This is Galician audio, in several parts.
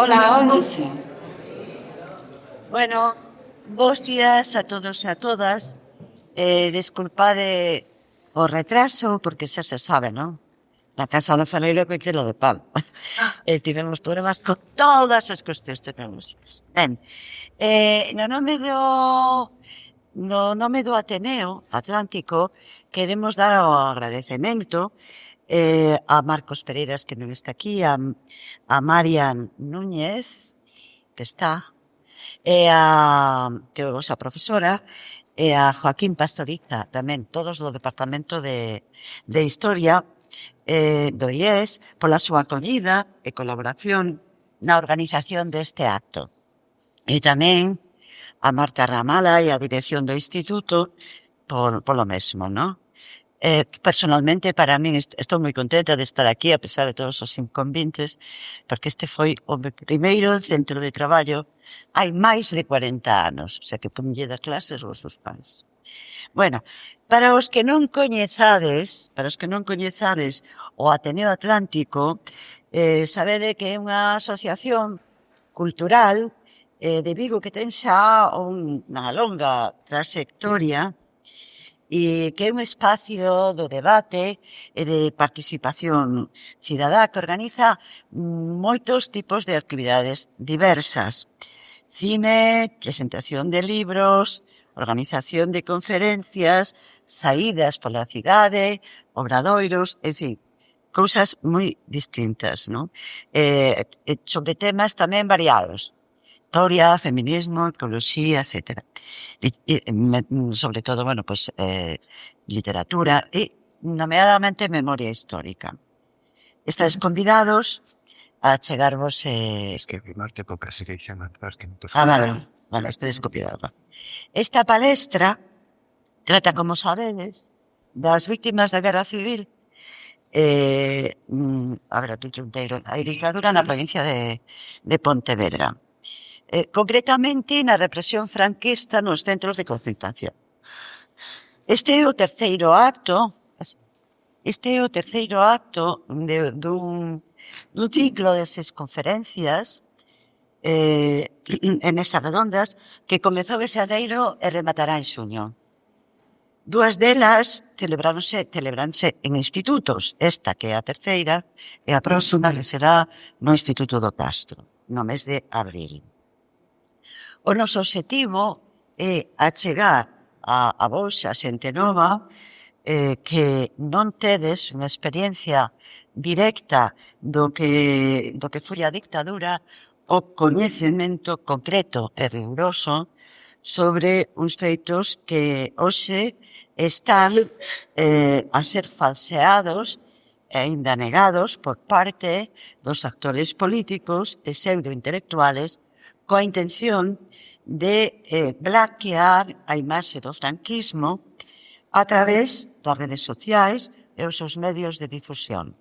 Hola, Once. Bueno, bos días a todos e a todas. Disculpade o retraso, porque xa se sabe, non? Na casa do Faleiro que quilo de pan. Tivemos problemas con todas as cuestións tecnolóxicas. Ben, no nome do Ateneo Atlántico queremos dar o agradecemento a Marcos Pereiras, que non está aquí, a Marian Núñez, que está, e que é a vosa profesora, e a Joaquín Pastoriza, tamén, todos do Departamento de Historia do IES, pola súa acollida e colaboración na organización deste acto. E tamén a Marta Ramala e a dirección do Instituto polo mesmo, non? Personalmente, para min, estou moi contenta de estar aquí, a pesar de todos os inconvenientes, porque este foi o meu primeiro centro de traballo hai máis de 40 anos, o sea que ponlle dar clases aos seus pais. Bueno, para os que non coñezades o Ateneo Atlántico, sabede que é unha asociación cultural de Vigo que ten xa unha longa trayectoria e que é un espacio de debate e de participación cidadá que organiza moitos tipos de actividades diversas. Cine, presentación de libros, organización de conferencias, saídas pola cidade, obradoiros, en fin, cousas moi distintas, non? Sobre temas tamén variados. Historia, feminismo, ecoloxía, etcétera. Sobre todo, bueno, pues literatura e, nomeadamente, memoria histórica. Estáis convidados a chegarvos... Es que firmaste con presidencia, es que no te vale, estáis convidados. Esta palestra trata, como sabedes, das víctimas da Guerra Civil a dictadura na provincia de Pontevedra. Concretamente na represión franquista nos centros de concentración. Este é o terceiro acto dun ciclo de 6 conferencias en mesas redondas que comezou en xaneiro e rematará en xuño. 2 delas celebranse en institutos, esta que é a terceira e a próxima que será no Instituto do Castro, no mes de abril. O noso obxectivo é achegar a vos, a xente nova, que non tedes unha experiencia directa do que foi a dictadura, o coñecemento concreto e riguroso sobre uns feitos que hoxe están a ser falseados e aínda negados por parte dos actores políticos e pseudointelectuales coa intención de blanquear a imaxe do franquismo a través das redes sociais e os seus medios de difusión.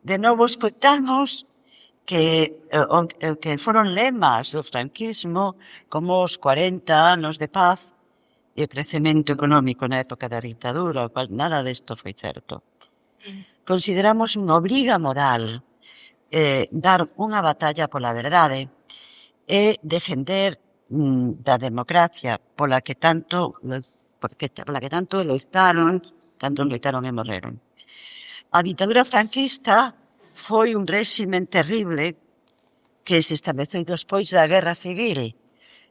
De novo escoitamos que foron lemas do franquismo como os 40 anos de paz e o crecemento económico na época da dictadura, o cual nada desto foi certo. Consideramos unha obriga moral dar unha batalla pola verdade e defender da democracia pola que tanto loitaron e morreron. A dictadura franquista foi un réximen terrible que se estableceu despois da Guerra Civil.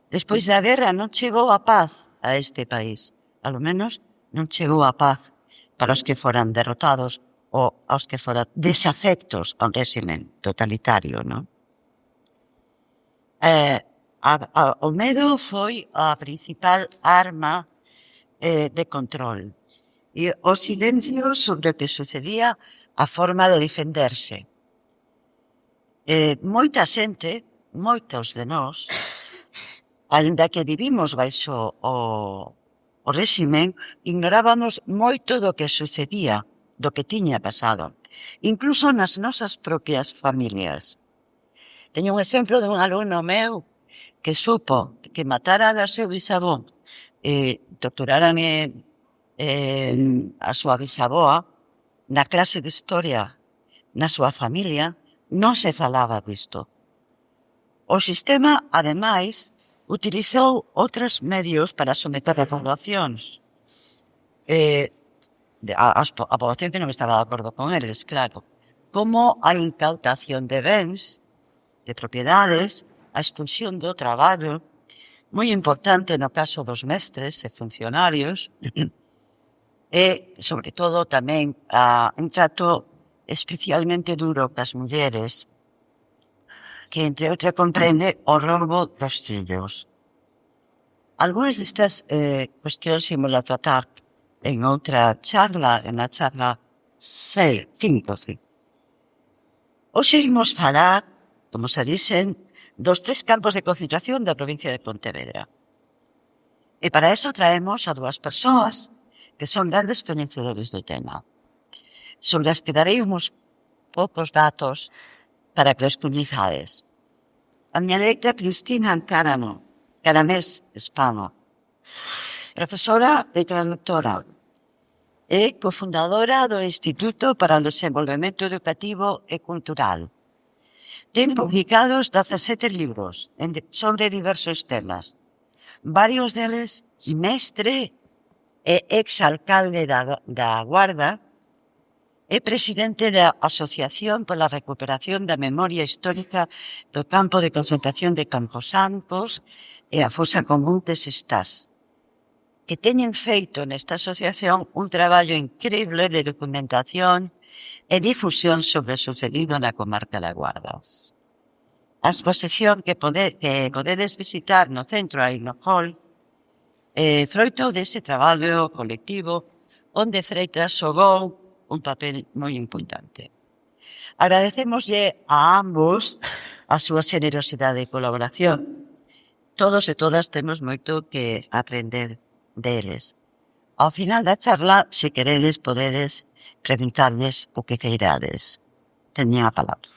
Despois da guerra non chegou a paz a este país. Alo menos non chegou a paz para os que foran derrotados ou aos que foran desafectos ao réximen totalitario, non? O medo foi a principal arma de control e o silencio sobre o que sucedía, a forma de defenderse. Moita xente, moitos de nós, aínda que vivimos baixo o réximen, ignorábamos moito do que sucedía, do que tiña pasado, incluso nas nosas propias familias. Teño un exemplo dun alumno meu que supo que mataran a seu bisavó e torturaran a súa bisaboa. Na clase de historia na súa familia non se falaba disto. O sistema, ademais, utilizou outros medios para someter reclamacións. A poboación que non estaba de acordo con eles, claro. Como a incautación de bens, de propiedades, a expulsión do traballo, moi importante no caso dos mestres e funcionarios, e, sobre todo, tamén un trato especialmente duro cas mulleres, que, entre outra, comprende o roubo dos fillos. Algúnas destas cuestións imos a tratar en outra charla, en a charla 5. Hoxe imos falar, como se dixen, dos 3 campos de concentración da provincia de Pontevedra. E para eso traemos a 2 persoas que son grandes coñecedores do tema, sobre as que darei uns poucos datos para que os coñezades. A miña dereita, Cristina Caramés Espano, profesora e traductora, e cofundadora do Instituto para o Desenvolvemento Educativo e Cultural. Ten publicados 17 libros sobre diversos temas, varios deles mestre e exalcalde da Guarda e presidente da Asociación pola Recuperación da Memoria Histórica do Campo de Concentración de Camposancos e a Fosa Común de Sestás, que teñen feito nesta asociación un traballo increíble de documentación e difusión sobre o sucedido na comarca da Guarda. A exposición que podedes visitar no centro aí no hall froito dese traballo colectivo onde Freitas xogou un papel moi importante. Agradecémoslle a ambos a súa generosidade e colaboración. Todos e todas temos moito que aprender deles. Ao final da charla, se queredes, podedes preguntarles o que queirades. Teñen a palabra.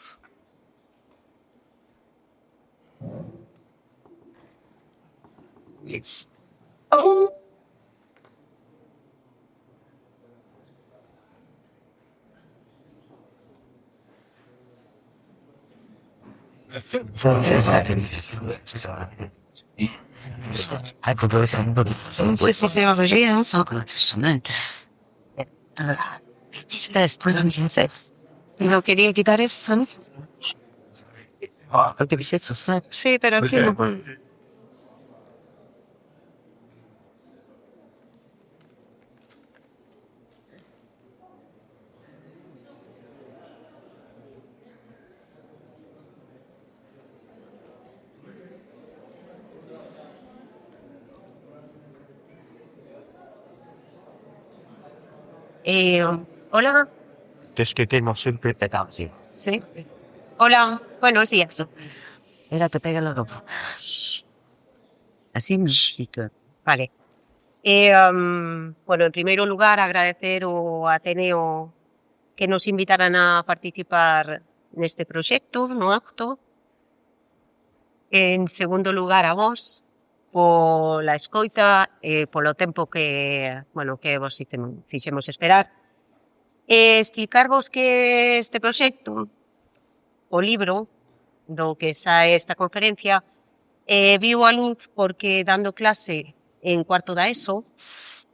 Muchísimas gracias. Impresionante. No quería quitar eso, ¿no? Porque viste eso. Sí, pero aquí no. Hola. Es que tenemos siempre pedazo. Sí. Hola, buenos días. Era te pega la ropa. Así no. Vale. Bueno, en primeiro lugar, agradecer ao Ateneo que nos invitaran a participar neste proxecto, no acto. En segundo lugar, a vos, pola escoita e polo tempo que, bueno, que vos fixemos esperar. Explicarvos que este proxecto, o libro do que sae esta conferencia, viu a luz porque dando clase en cuarto da ESO,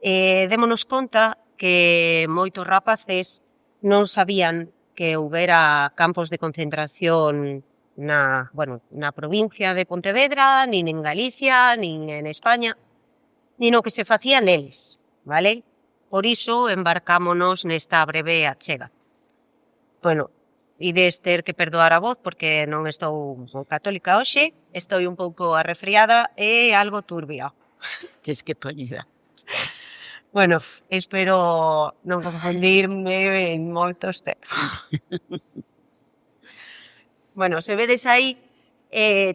démonos conta que moitos rapaces non sabían que houbera campos de concentración na provincia de Pontevedra, nin en Galicia, nin en España, nin o que se facía neles, vale? Por iso embarcámonos nesta breve achega. Bueno, ides ter que perdoar a voz porque non estou católica hoxe, estou un pouco arrefriada e algo turbia. Tens que poñer. Bueno, espero non confundirme en moitos temas. Bueno, se vedes aí,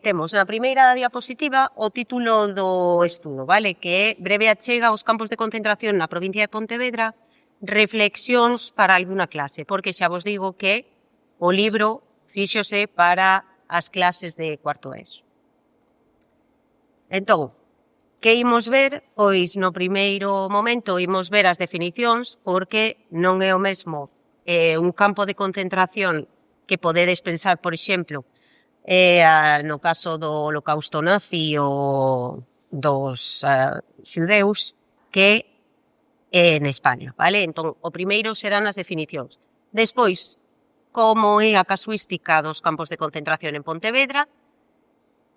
temos na primeira diapositiva o título do estudo, vale? Que é Breve achega aos campos de concentración na provincia de Pontevedra, reflexións para algunha clase, porque xa vos digo que o libro fíxose para as clases de cuarto ESO. Entón, que imos ver? Pois no primeiro momento imos ver as definicións, porque non é o mesmo un campo de concentración que podedes pensar, por exemplo, no caso do holocausto nazi ou dos xudeus, que en España, vale? Entón, o primeiro serán as definicións. Despois, como é a casuística dos campos de concentración en Pontevedra,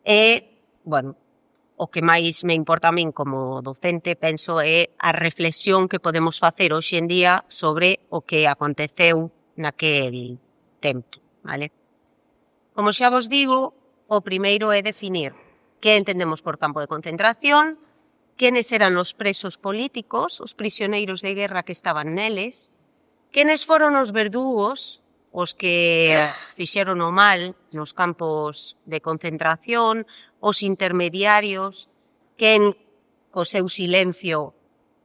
e, bueno, o que máis me importa a min como docente, penso, é a reflexión que podemos facer hoxe en día sobre o que aconteceu naquel tempo, vale? Como xa vos digo, o primeiro é definir que entendemos por campo de concentración, quenes eran os presos políticos, os prisioneiros de guerra que estaban neles, quenes foron os verdugos, os que fixeron o mal nos campos de concentración, os intermediarios, quen co seu silencio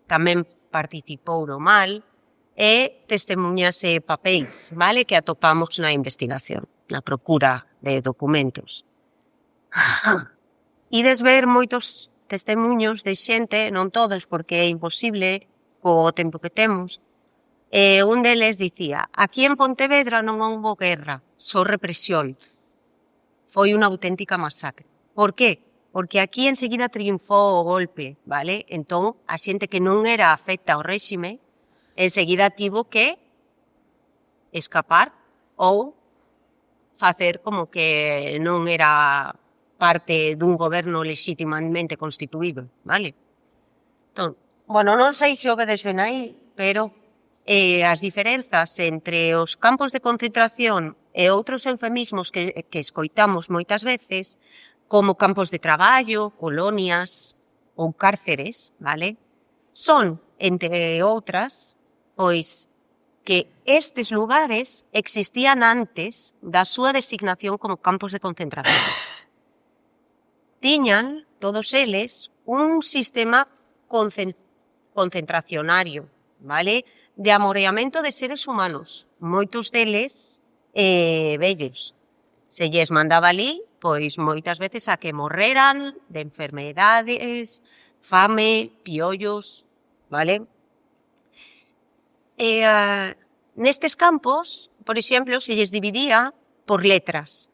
tamén participou no mal, e testemunhas e papéis, vale, que atopamos na investigación, na procura de documentos. Ides ver moitos testemuños de xente, non todos porque é imposible co tempo que temos, un deles dicía: aquí en Pontevedra non houbo guerra, só represión. Foi unha auténtica masacre. Por qué? Porque aquí enseguida triunfou o golpe, vale? Entón, a xente que non era afecta ao réxime, enseguida tivo que escapar ou facer como que non era parte dun goberno legitimamente constituído, vale? Entón, bueno, non sei se o vedes ben aí, pero as diferenzas entre os campos de concentración e outros eufemismos que escoitamos moitas veces, como campos de traballo, colonias ou cárceres, vale? Son, entre outras, pois que estes lugares existían antes da súa designación como campos de concentración. Tiñan, todos eles, un sistema concentracionario, vale? De amoreamento de seres humanos, moitos deles vellos. Se lles mandaba ali, pois moitas veces a que morreran de enfermedades, fame, piollos, vale? Nestes campos, por exemplo, se lles dividía por letras.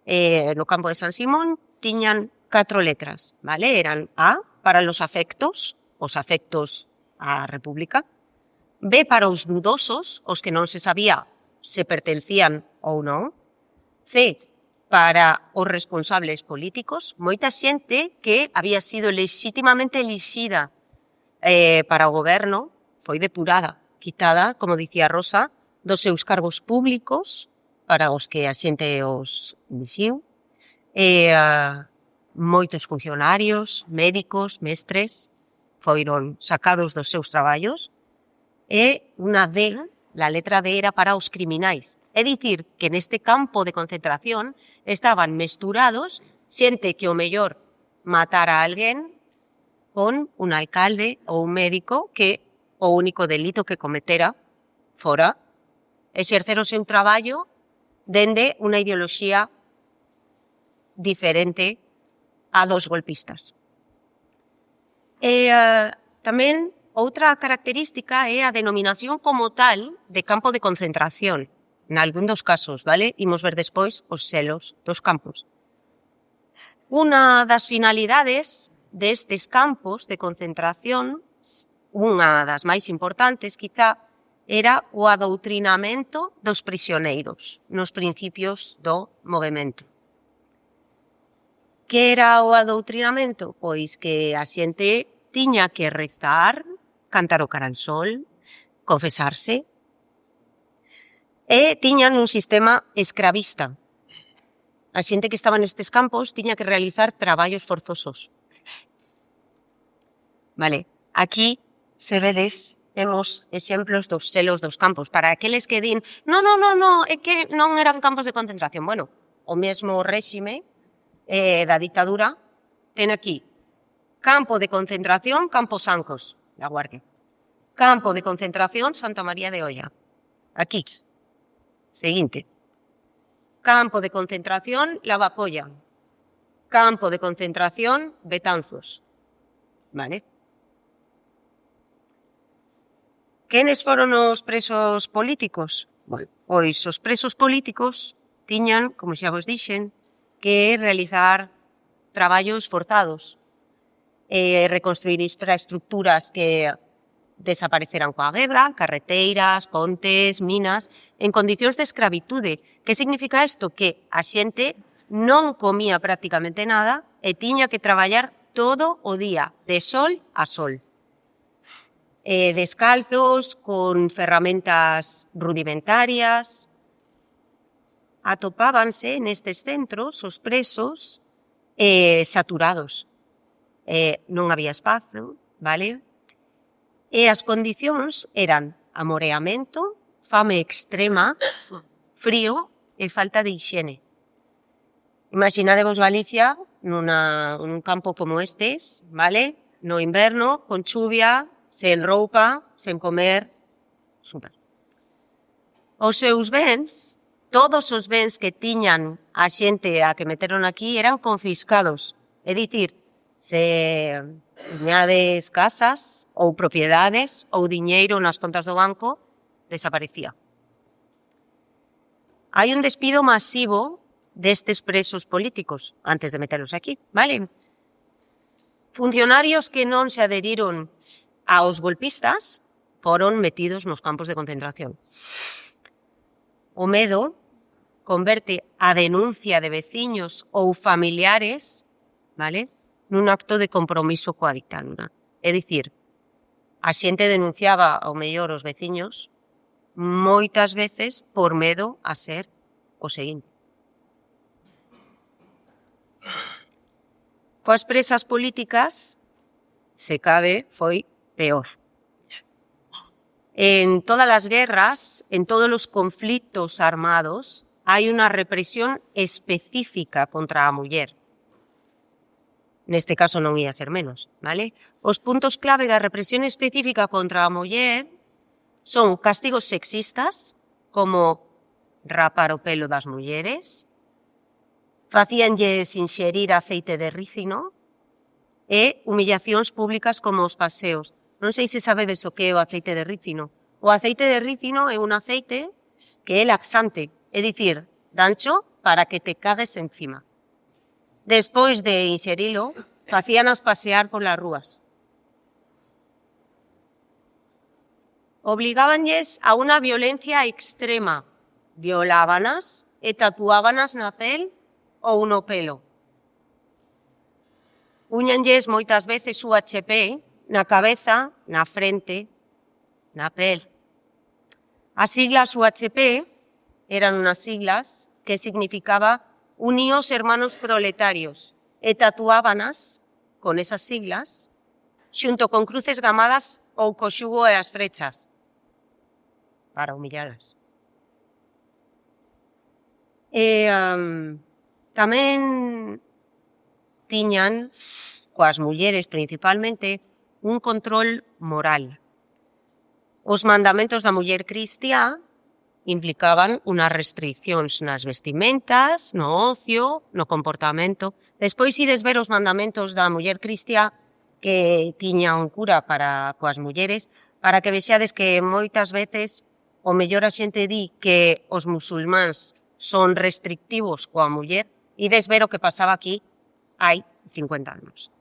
No campo de San Simón tiñan 4 letras, vale? Eran A para os afectos á República, B para os dudosos, os que non se sabía se pertencían ou non, C para os responsables políticos, moita xente que había sido legitimamente elixida para o goberno, foi depurada, quitada, como dicía Rosa, dos seus cargos públicos para os que a xente os elixiu, moitos funcionarios, médicos, mestres, foron sacados dos seus traballos, e unha D, la letra D era para os criminais. É dicir, que neste campo de concentración estaban mesturados xente que o mellor matara a alguén con un alcalde ou un médico que o único delito que cometera fora exercer o seu traballo dende unha ideoloxía diferente a dos golpistas. Tamén outra característica é a denominación como tal de campo de concentración, nalgún dos casos, vale? Imos ver despois os selos dos campos. Unha das finalidades destes campos de concentración, unha das máis importantes, quizá, era o adoutrinamento dos prisioneiros nos principios do movemento. Que era o adoutrinamento? Pois que a xente tiña que rezar, cantar o caransol, confesarse, e tiñan un sistema escravista. A xente que estaba nestes campos tiña que realizar traballos forzosos. Vale, aquí, se vedes, temos exemplos dos selos dos campos. Para aqueles que din, no, é que non eran campos de concentración. Bueno, o mesmo réxime da ditadura ten aquí campo de concentración Campos Ancos, da Guardia. Campo de concentración Santa María de Olla. Aquí. Seguinte. Campo de concentración Lavacolla. Campo de concentración Betanzos. Vale? Quenes foron os presos políticos? Bueno, pois os presos políticos tiñan, como xa vos dixen, que realizar traballos forzados, reconstruir infraestructuras que desapareceran coa guerra, carreteiras, pontes, minas, en condicións de escravitude. Que significa isto? Que a xente non comía prácticamente nada e tiña que traballar todo o día, de sol a sol. Descalzos, con ferramentas rudimentarias. Atopábanse nestes centros os presos saturados. Non había espazo, vale? E as condicións eran amoreamento, fame extrema, frío e falta de hixiene. Imaginadevos Galicia nun campo como estes, vale? No inverno, con chuvia, sen roupa, sen comer, super. Os seus bens, todos os bens que tiñan a xente a que meteron aquí eran confiscados. É dicir, se tiñades casas ou propiedades ou diñeiro nas contas do banco, desaparecía. Hai un despido masivo destes presos políticos antes de meterlos aquí, vale? Funcionarios que non se adheriron aos golpistas foron metidos nos campos de concentración. O medo converte a denuncia de veciños ou familiares, vale, nun acto de compromiso coa dictadura. É dicir, a xente denunciaba ao mellor os veciños moitas veces por medo a ser o seguinte. Coas presas políticas, se cabe, foi peor. En todas as guerras, en todos os conflitos armados, hai unha represión específica contra a muller. Neste caso non ia ser menos, vale? Os puntos clave da represión específica contra a muller son castigos sexistas, como rapar o pelo das mulleres, facíanlles inxerir aceite de rícino e humillacións públicas como os paseos. Non sei se sabedes o que é o aceite de rícino. O aceite de rícino é un aceite que é laxante, é dicir, dancho para que te cagues encima. Despois de inxerilo, facíanas pasear polas rúas. Obligábanlles a unha violencia extrema. Violábanas e tatuábanas na pel ou no pelo. Úñanlles moitas veces UHP na cabeza, na frente, na pel. As siglas UHP eran unhas siglas que significaba Unidos Hermanos Proletarios e tatuábanas con esas siglas xunto con cruces gamadas ou co xugo e as frechas para humillalas. Tamén tiñan, coas mulleres principalmente, un control moral. Os mandamentos da muller cristiá implicaban unhas restriccións nas vestimentas, no ocio, no comportamento. Despois ides ver os mandamentos da muller cristiá que tiña un cura para coas mulleres, para que vexades que moitas veces o mellor a xente di que os musulmáns son restrictivos coa muller, ides ver o que pasaba aquí hai 50 anos.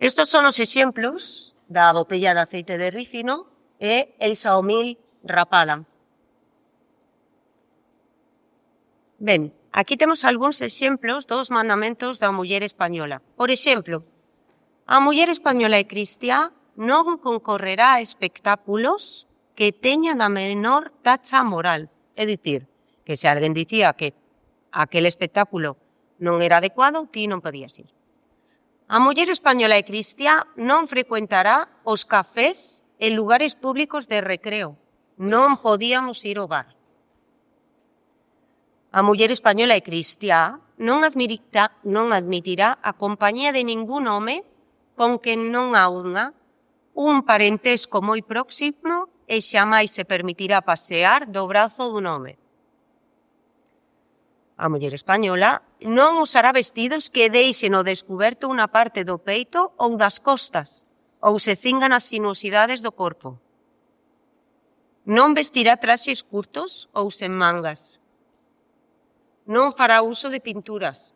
Estos son os exemplos da botella de aceite de rícino e el saumil rapada. Ben, aquí temos algúns exemplos dos mandamentos da muller española. Por exemplo, a muller española e cristiá non concorrerá a espectáculos que teñan a menor tacha moral. É dicir, que se alguén dicía que aquel espectáculo non era adecuado, ti non podías ir. A muller española e cristiá non frecuentará os cafés en lugares públicos de recreo. Non podíamos ir ao bar. A muller española e cristiá non admitirá a compañía de ningún home con quen non a unha un parentesco moi próximo e xamais se permitirá pasear do brazo dun home. A muller española non usará vestidos que deixen ao descuberto unha parte do peito ou das costas, ou se cingan as sinuosidades do corpo. Non vestirá traxes curtos ou sen mangas. Non fará uso de pinturas.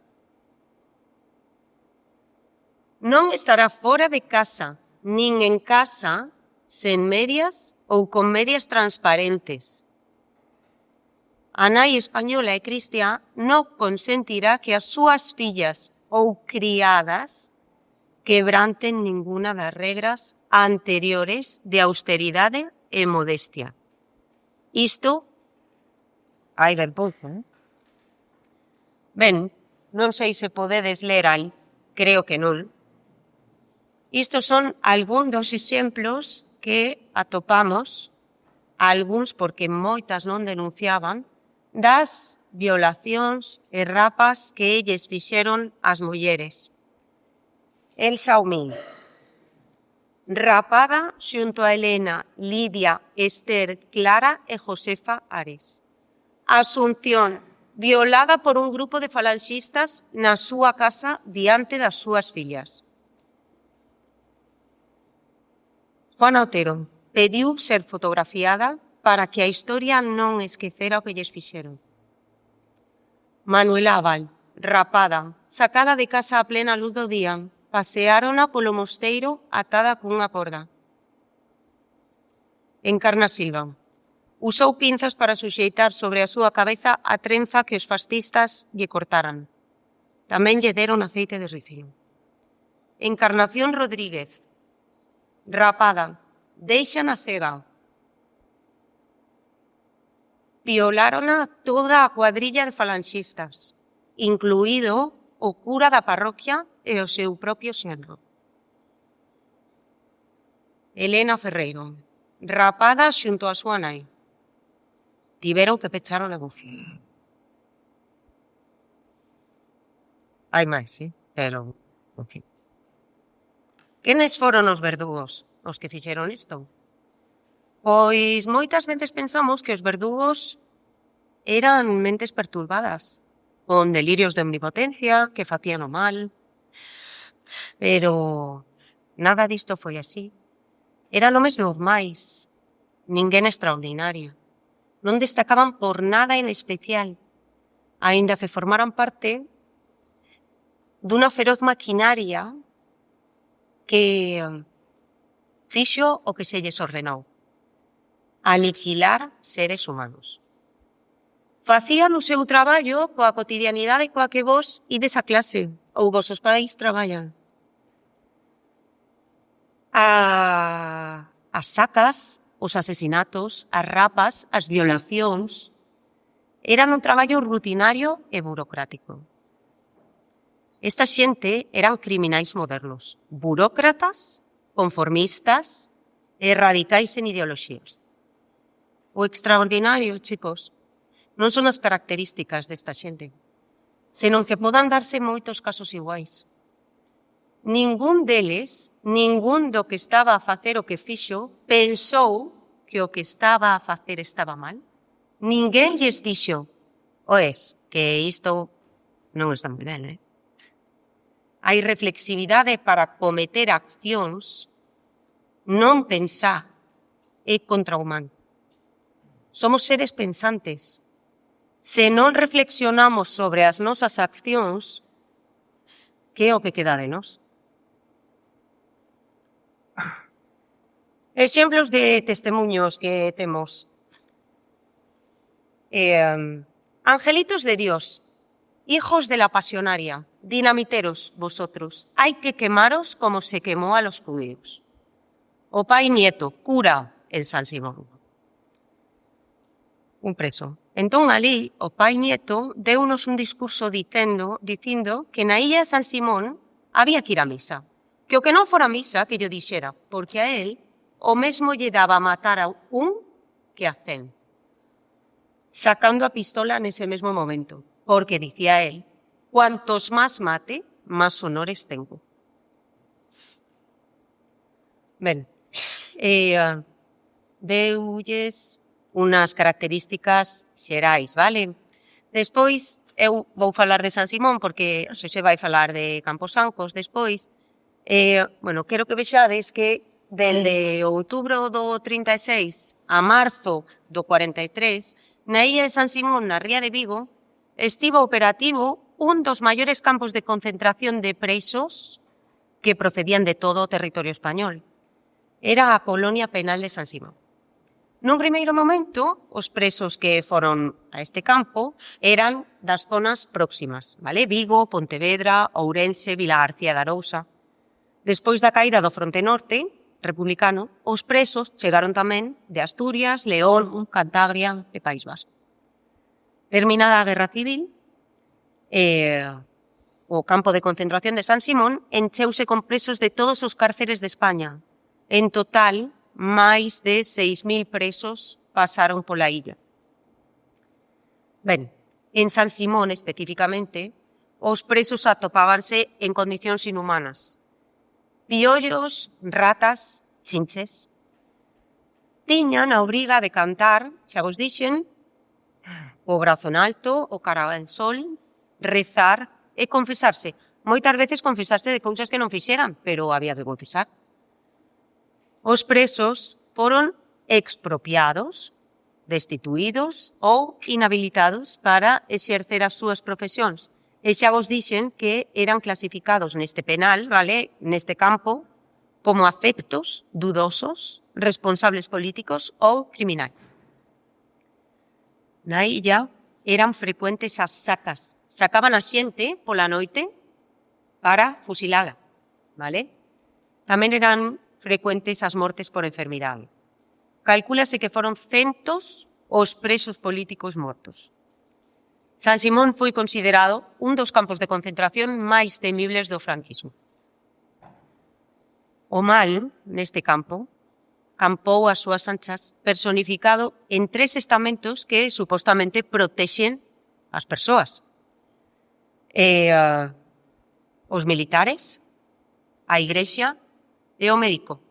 non estará fora de casa, nin en casa, sen medias ou con medias transparentes. A nai española e cristiá non consentirá que as súas fillas ou criadas quebranten ninguna das regras anteriores de austeridade e modestia. Isto hai ben pouco, Ben, non sei se podedes ler aí, creo que non. Estos son algúns dos exemplos que atopamos, algúns porque moitas non denunciaban, das violacións e rapas que elles fixeron ás mulleres. Elsa Humil, rapada xunto a Elena, Lidia, Esther, Clara e Josefa Ares. Asunción, violada por un grupo de falanxistas na súa casa diante das súas fillas. Juana Otero pediu ser fotografiada para que a historia non esquecera o que lles fixeron. Manuela Abal, rapada, sacada de casa a plena luz do día, paseárona polo mosteiro atada cunha corda. Encarna Silva, usou pinzas para suxeitar sobre a súa cabeza a trenza que os fascistas lle cortaran. Tamén lle deron aceite de ricino. Encarnación Rodríguez, rapada, deixana cega. Violárona toda a cuadrilla de falanxistas, incluído o cura da parroquia e o seu propio xenro. Elena Ferreiro, rapada xunto a súa nai. Tiveron que pechar o negocio. Hai máis, pero, en fin. Quenes foron os verdugos, os que fixeron isto? Pois moitas veces pensamos que os verdugos eran mentes perturbadas, con delirios de omnipotencia, que facían o mal. Pero nada disto foi así. Eran homes normais, ninguén extraordinario. Non destacaban por nada en especial, aínda que formaran parte dunha feroz maquinaria que fixo o que se lles ordenou: aniquilar seres humanos. Facían o seu traballo coa cotidianidade coa que vos ides a clase ou vosos pais traballan. As sacas, os asesinatos, as rapas, as violacións eran un traballo rutinario e burocrático. Esta xente eran criminais modernos, burócratas, conformistas e radicais en ideoloxías. O extraordinario, chicos, non son as características desta xente, senón que podan darse moitos casos iguais. Ningún deles, ningún do que estaba a facer o que fixo, pensou que o que estaba a facer estaba mal. Ninguén lles dixo, oes, que isto non está moi ben, Hai reflexividade para cometer accións, non pensar, é contrahumano. Somos seres pensantes. Se non reflexionamos sobre as nosas accións, que é o que queda de nós? Exemplos de testemunhos que temos. Angelitos de Dios, hijos de la pasionaria, dinamiteros vosotros, hai que quemaros como se quemó a los judíos. O pai Nieto, cura en San Simón. Un preso. Entón, ali, o pai Nieto deunos un discurso dicindo que na illa de San Simón había que ir a misa. Que o que non fora misa, que yo dixera, porque a él o mesmo lle daba matar a un que a 100. Sacando a pistola nese mesmo momento, porque, dicía él, cuantos máis mate, máis honores tengo. Ben, deulles unas características xerais, vale? Despois, eu vou falar de San Simón, porque a Xosé vai falar de Camposancos despois. Quero que vexades que dende outubro do 36 a marzo do 43, na illa de San Simón, na ría de Vigo, estivo operativo un dos maiores campos de concentración de presos que procedían de todo o territorio español. Era a colonia penal de San Simón. Nun primeiro momento, os presos que foron a este campo eran das zonas próximas, vale? Vigo, Pontevedra, Ourense, Vilagarcía de Arousa. Despois da caída do fronte norte republicano, os presos chegaron tamén de Asturias, León, Cantabria e País Vasco. Terminada a Guerra Civil, o campo de concentración de San Simón encheuse con presos de todos os cárceres de España. En total, máis de 6.000 presos pasaron pola illa. Ben, en San Simón especificamente, os presos atopábanse en condicións inhumanas. Piollos, ratas, chinches. Tiñan a obriga de cantar, xa vos dixen, o brazo en alto, o cara al sol, rezar e confesarse. Moitas veces confesarse de cousas que non fixeran, pero había que confesar. Os presos foron expropiados, destituídos ou inhabilitados para exercer as súas profesións. E xa vos dixen que eran clasificados neste penal, vale, neste campo, como afectos, dudosos, responsables políticos ou criminais. Na illa eran frecuentes as sacas. Sacaban a xente pola noite para fusilala, vale? Tamén eran frecuentes as mortes por enfermidade. Calcúlase que foron centos os presos políticos mortos. San Simón foi considerado un dos campos de concentración máis temibles do franquismo. O mal, neste campo, campou as súas anchas personificado en 3 estamentos que supostamente protexen as persoas. Os militares, a Igrexa e o médico.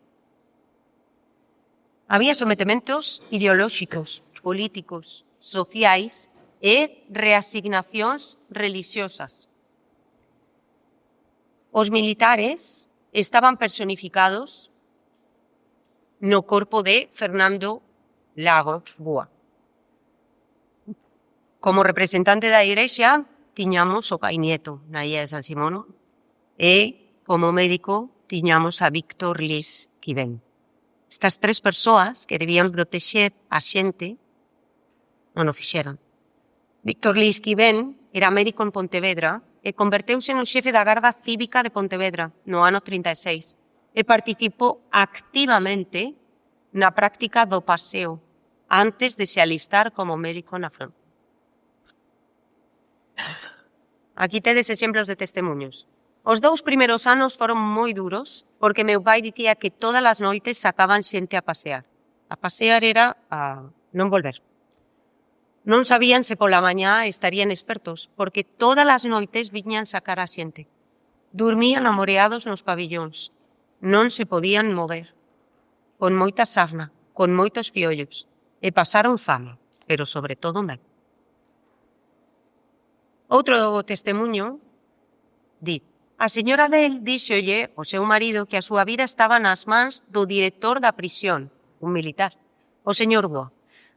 Había sometementos ideolóxicos, políticos, sociais e reasignacións religiosas. Os militares estaban personificados no corpo de Fernando Lago Bua. Como representante da Igrexa, tiñamos o Pai Nieto na illa de San Simón e, como médico, tiñamos a Víctor Lys Quivén. Estas 3 persoas que debían protexer a xente non o fixeron. Víctor Lys Quivén era médico en Pontevedra e converteuse no xefe da Garda Cívica de Pontevedra no ano 36 e participou activamente na práctica do paseo antes de se alistar como médico na fronte. Aquí tedes exemplos de testemunhos. Os 2 primeiros anos foron moi duros porque meu pai dicía que todas as noites sacaban xente a pasear. A pasear era a non volver. Non sabían se pola mañá estarían expertos porque todas as noites viñan sacar a xente. Dormían amoreados nos pabillóns. Non se podían mover. Con moita sarna, con moitos piollos. E pasaron fame, pero sobre todo medo. Outro testemunho di: a señora del díxolle ao seu marido que a súa vida estaba nas mans do director da prisión, un militar, o señor Boa,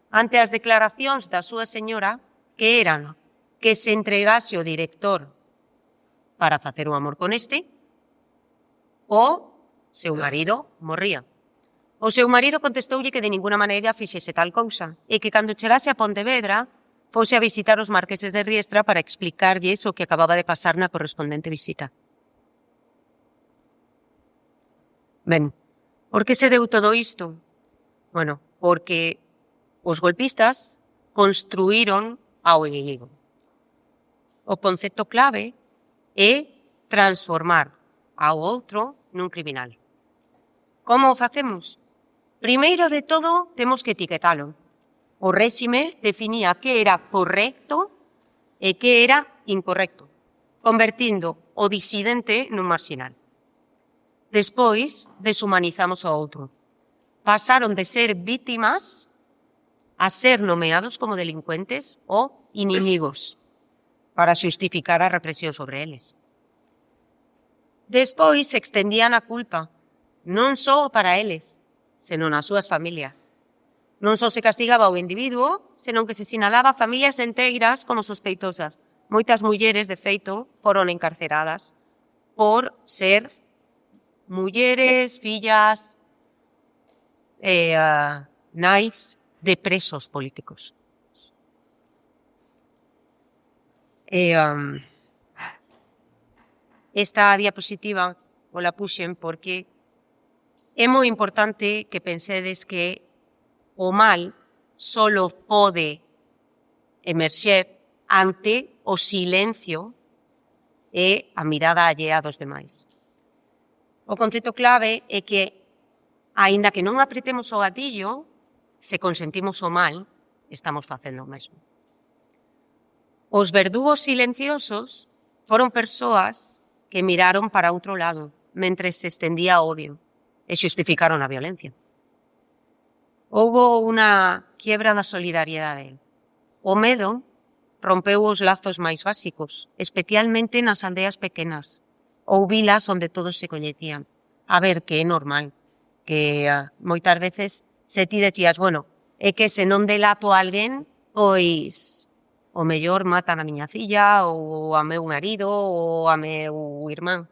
ante as declaracións da súa señora que eran que se entregase o director para facer o amor con este, o seu marido morría. O seu marido contestoulle que de ninguna maneira fixese tal cousa e que cando chegase a Pontevedra fose a visitar os marqueses de Riestra para explicarlles o que acababa de pasar na correspondente visita. Ben, por que se deu todo isto? Bueno, porque os golpistas construíron ao inimigo. O concepto clave é transformar ao outro nun criminal. Como o facemos? Primeiro de todo, temos que etiquetalo. O réxime definía que era correcto e que era incorrecto, convertindo o disidente nun marxinal. Despois, deshumanizamos ao outro. Pasaron de ser vítimas a ser nomeados como delincuentes ou inimigos para xustificar a represión sobre eles. Despois se extendían a culpa, non só para eles, senón ás súas familias. Non só se castigaba ao individuo, senón que se sinalaba familias enteiras como sospeitosas. Moitas mulleres, de feito, foron encarceradas por ser mulleres, fillas, nais de presos políticos. Esta diapositiva o la puxen porque é moi importante que pensedes que o mal solo pode emerxer ante o silencio e a mirada allea dos demais. O concepto clave é que, aínda que non apretemos o gatillo, se consentimos o mal, estamos facendo o mesmo. Os verdugos silenciosos foron persoas que miraron para outro lado, mentre se estendía o odio, e xustificaron a violencia. Houbo unha quiebra da solidariedade. O medo rompeu os lazos máis básicos, especialmente nas aldeas pequenas, ou vilas onde todos se coñecían. A ver, que é normal, que moitas veces se ti decías, bueno, é que se non delato a alguén, pois o mellor matan a miña filla, ou a meu marido, ou a meu irmán.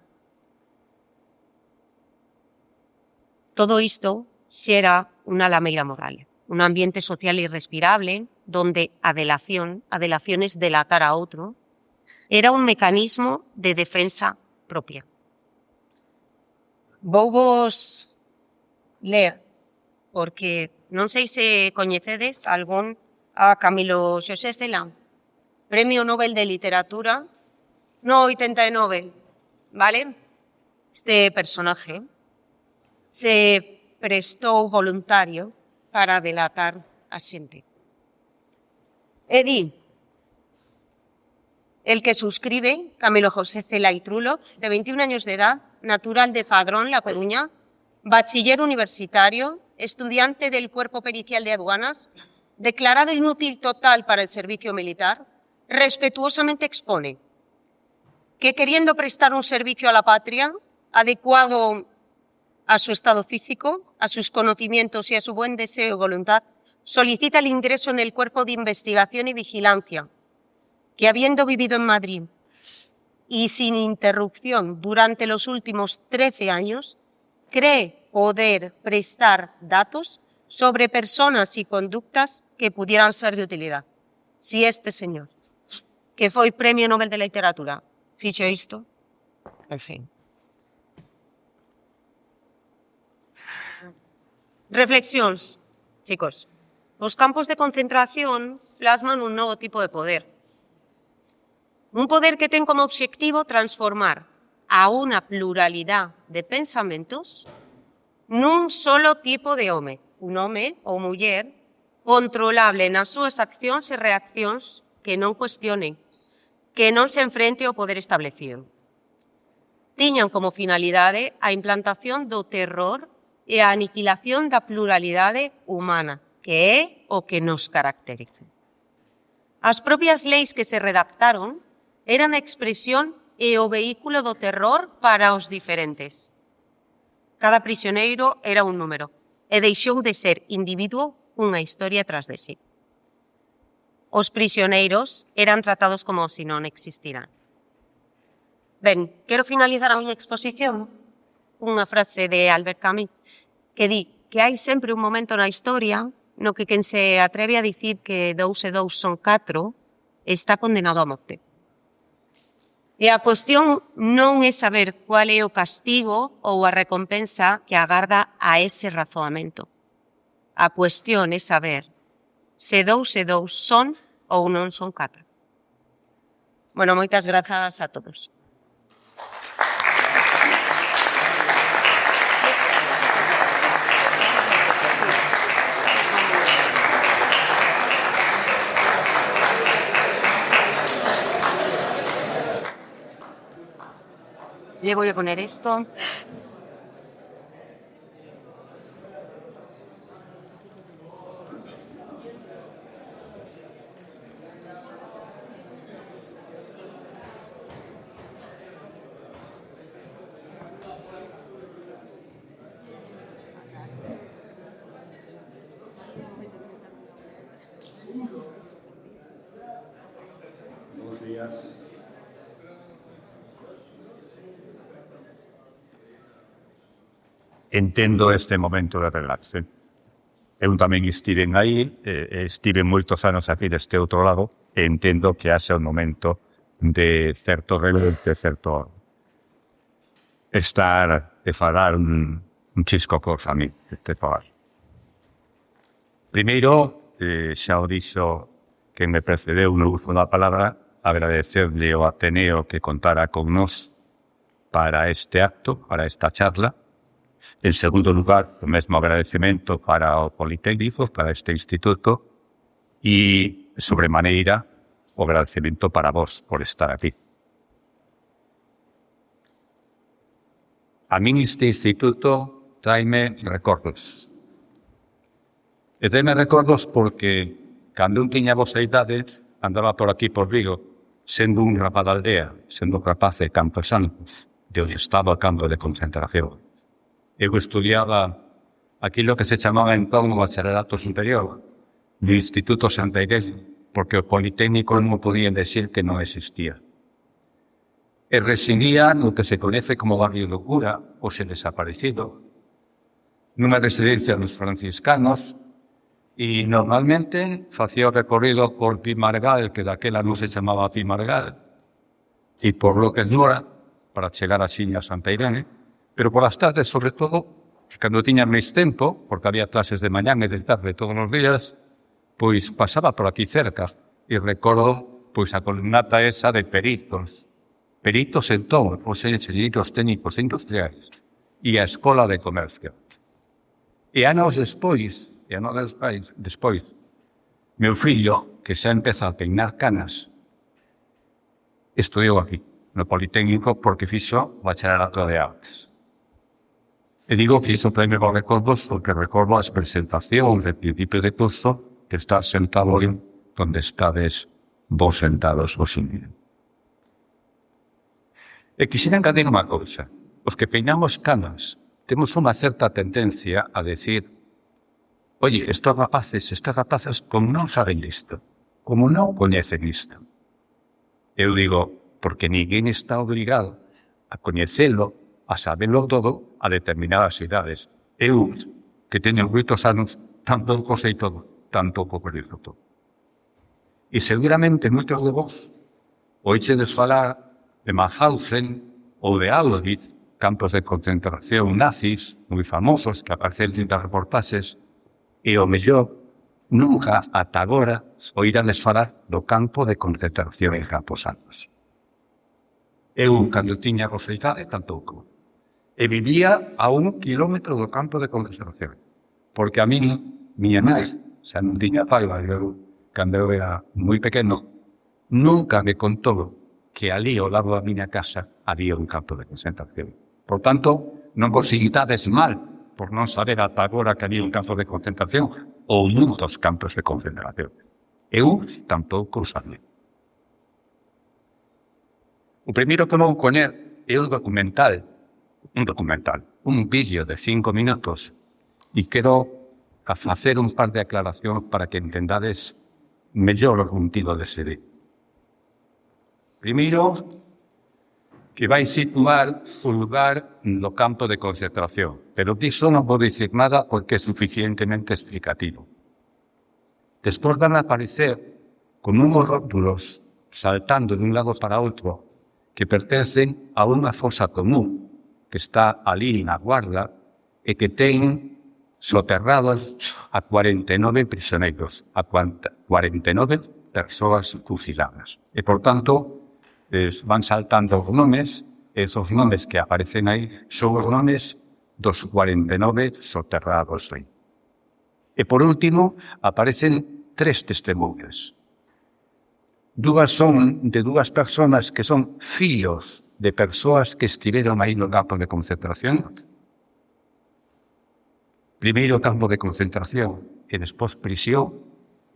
Todo isto xera unha lameira moral, un ambiente social irrespirable, donde a delación es delatar a outro, era un mecanismo de defensa propia. Vouvos ler, porque non sei se coñecedes algún a Camilo Xosé Cela, Premio Nobel de Literatura, no 89, vale? Este personaje se prestou voluntario para delatar a xente. E di, el que suscribe, Camilo José Cela Itrulo, de 21 años de edad, natural de Padrón, La Coruña, bachiller universitario, estudiante del Cuerpo Pericial de Aduanas, declarado inútil total para el servicio militar, respetuosamente expone que, queriendo prestar un servicio a la patria, adecuado a su estado físico, a sus conocimientos y a su buen deseo y voluntad, solicita el ingreso en el Cuerpo de Investigación y Vigilancia, que, habiendo vivido en Madrid y sin interrupción durante los últimos 13 años, cree poder prestar datos sobre personas y conductas que pudieran ser de utilidad. Si este señor, que foi Premio Nobel de Literatura, fixo isto, en fin. Reflexións, chicos. Os campos de concentración plasman un novo tipo de poder. Un poder que ten como obxectivo transformar a unha pluralidade de pensamentos nun solo tipo de home, un home ou muller controlable nas súas accións e reaccións que non cuestionen, que non se enfrente ao poder establecido. Tiñan como finalidade a implantación do terror e a aniquilación da pluralidade humana, que é o que nos caracteriza. As propias leis que se redactaron eran a expresión e o vehículo do terror para os diferentes. Cada prisioneiro era un número e deixou de ser individuo unha historia tras de sí. Os prisioneiros eran tratados como se non existiran. Ben, quero finalizar a miña exposición unha frase de Albert Camus que di que hai sempre un momento na historia no que quen se atreve a dicir que 2 e 2 son 4 está condenado a morte. E a cuestión non é saber cual é o castigo ou a recompensa que agarda a ese razoamento. A cuestión é saber se 2 e 2 son ou non son 4. Bueno, moitas grazas a todos. Le voy a poner esto. Buenos días. entendo este momento de relax. Eu tamén estiven aí, estive moitos anos aquí deste outro lado, e entendo que haxe un momento de certo relax, de certo estar e falar un chisco cos amigos, este falar. Primeiro, xa o dixo que me precedeu no uso da palabra, agradecerle ao Ateneo que contara con nós para este acto, para esta charla. En segundo lugar, o mesmo agradecemento para o Politécnico, para este instituto, e, sobremaneira, o agradecemento para vos por estar aquí. A min este instituto traime recordos. E traime recordos porque, cando un tiña vosa idade, andaba por aquí por Vigo, sendo un rapaz da aldea, sendo un rapaz de Camposancos, de onde estaba o campo de concentración. Eu estudiaba aquilo que se chamaba entón o bacharelato superior do Instituto Santairés, porque o Politécnico non podían decir que non existía. E residía no que se coñece como Barrio do Cura, hoxe desaparecido, nunha residencia dos franciscanos, e normalmente facía o recorrido por Pimargal, que daquela non se chamaba Pimargal, e por lo que Nora, para chegar así a Santa Irene, pero por as tardes, sobre todo, cando tiña máis tempo, porque había clases de mañán e de tarde todos os días, pois pasaba por aquí cerca, e recordo pois a columnata esa de peritos en todo, os enxeñeiros técnicos industriais, e a Escola de Comercio. E anos despois, meu fillo, que xa empeza a peinar canas, estudiou aquí, no Politécnico, porque fixo bacharelato de artes. E digo que iso traime vos recordos porque recordo as presentacións de principio de curso que está sentado onde estades vos sentados vos indios. E quixera engadir unha cousa. Os que peinamos canas temos unha certa tendencia a decir: oye, estes rapazas, como non saben isto, como non coñecen isto. Eu digo, porque ninguén está obrigado a coñecelo, a saberlo todo a determinadas idades. Eu, que teño 8 anos, tampouco sei todo, tampouco coñezo todo. E seguramente moitos de vos oíchedes falar de Mauthausen ou de Auschwitz, campos de concentración nazis moi famosos que aparecen nas reportaxes, e o mellor nunca ata agora oírades falar do campo de concentración en Camposancos. Eu, cando tiña vosa idade, tampouco. E vivía a 1 kilómetro do campo de concentración, porque a min, miña nai, xa non tiña paiva, cando eu era moi pequeno, nunca me contou que ali ao lado da miña casa había un campo de concentración. Por tanto, non vos sintades mal por non saber ata agora que había un campo de concentración ou moitos campos de concentración. Eu tampouco o sabía. O primeiro que vou poñer é un vídeo de 5 minutos, e quero facer un par de aclaracións para que entendades mellor o contido dese vídeo. Primeiro, que vai situar o lugar no campo de concentración, pero diso non vou dicir nada porque é suficientemente explicativo. Despois van a aparecer con unhos rótulos saltando dun lado para outro que pertencen a unha fosa común que está ali na Guarda e que ten soterrados a 49 prisioneiros, a 49 persoas fusiladas. E, por tanto, van saltando os nomes, e esos nomes que aparecen aí son os nomes dos 49 soterrados aí. E, por último, aparecen 3 testemunhas. 2 son de 2 persoas que son fillos de persoas que estiveron aí no campo de concentración. Primeiro campo de concentración e despois prisión,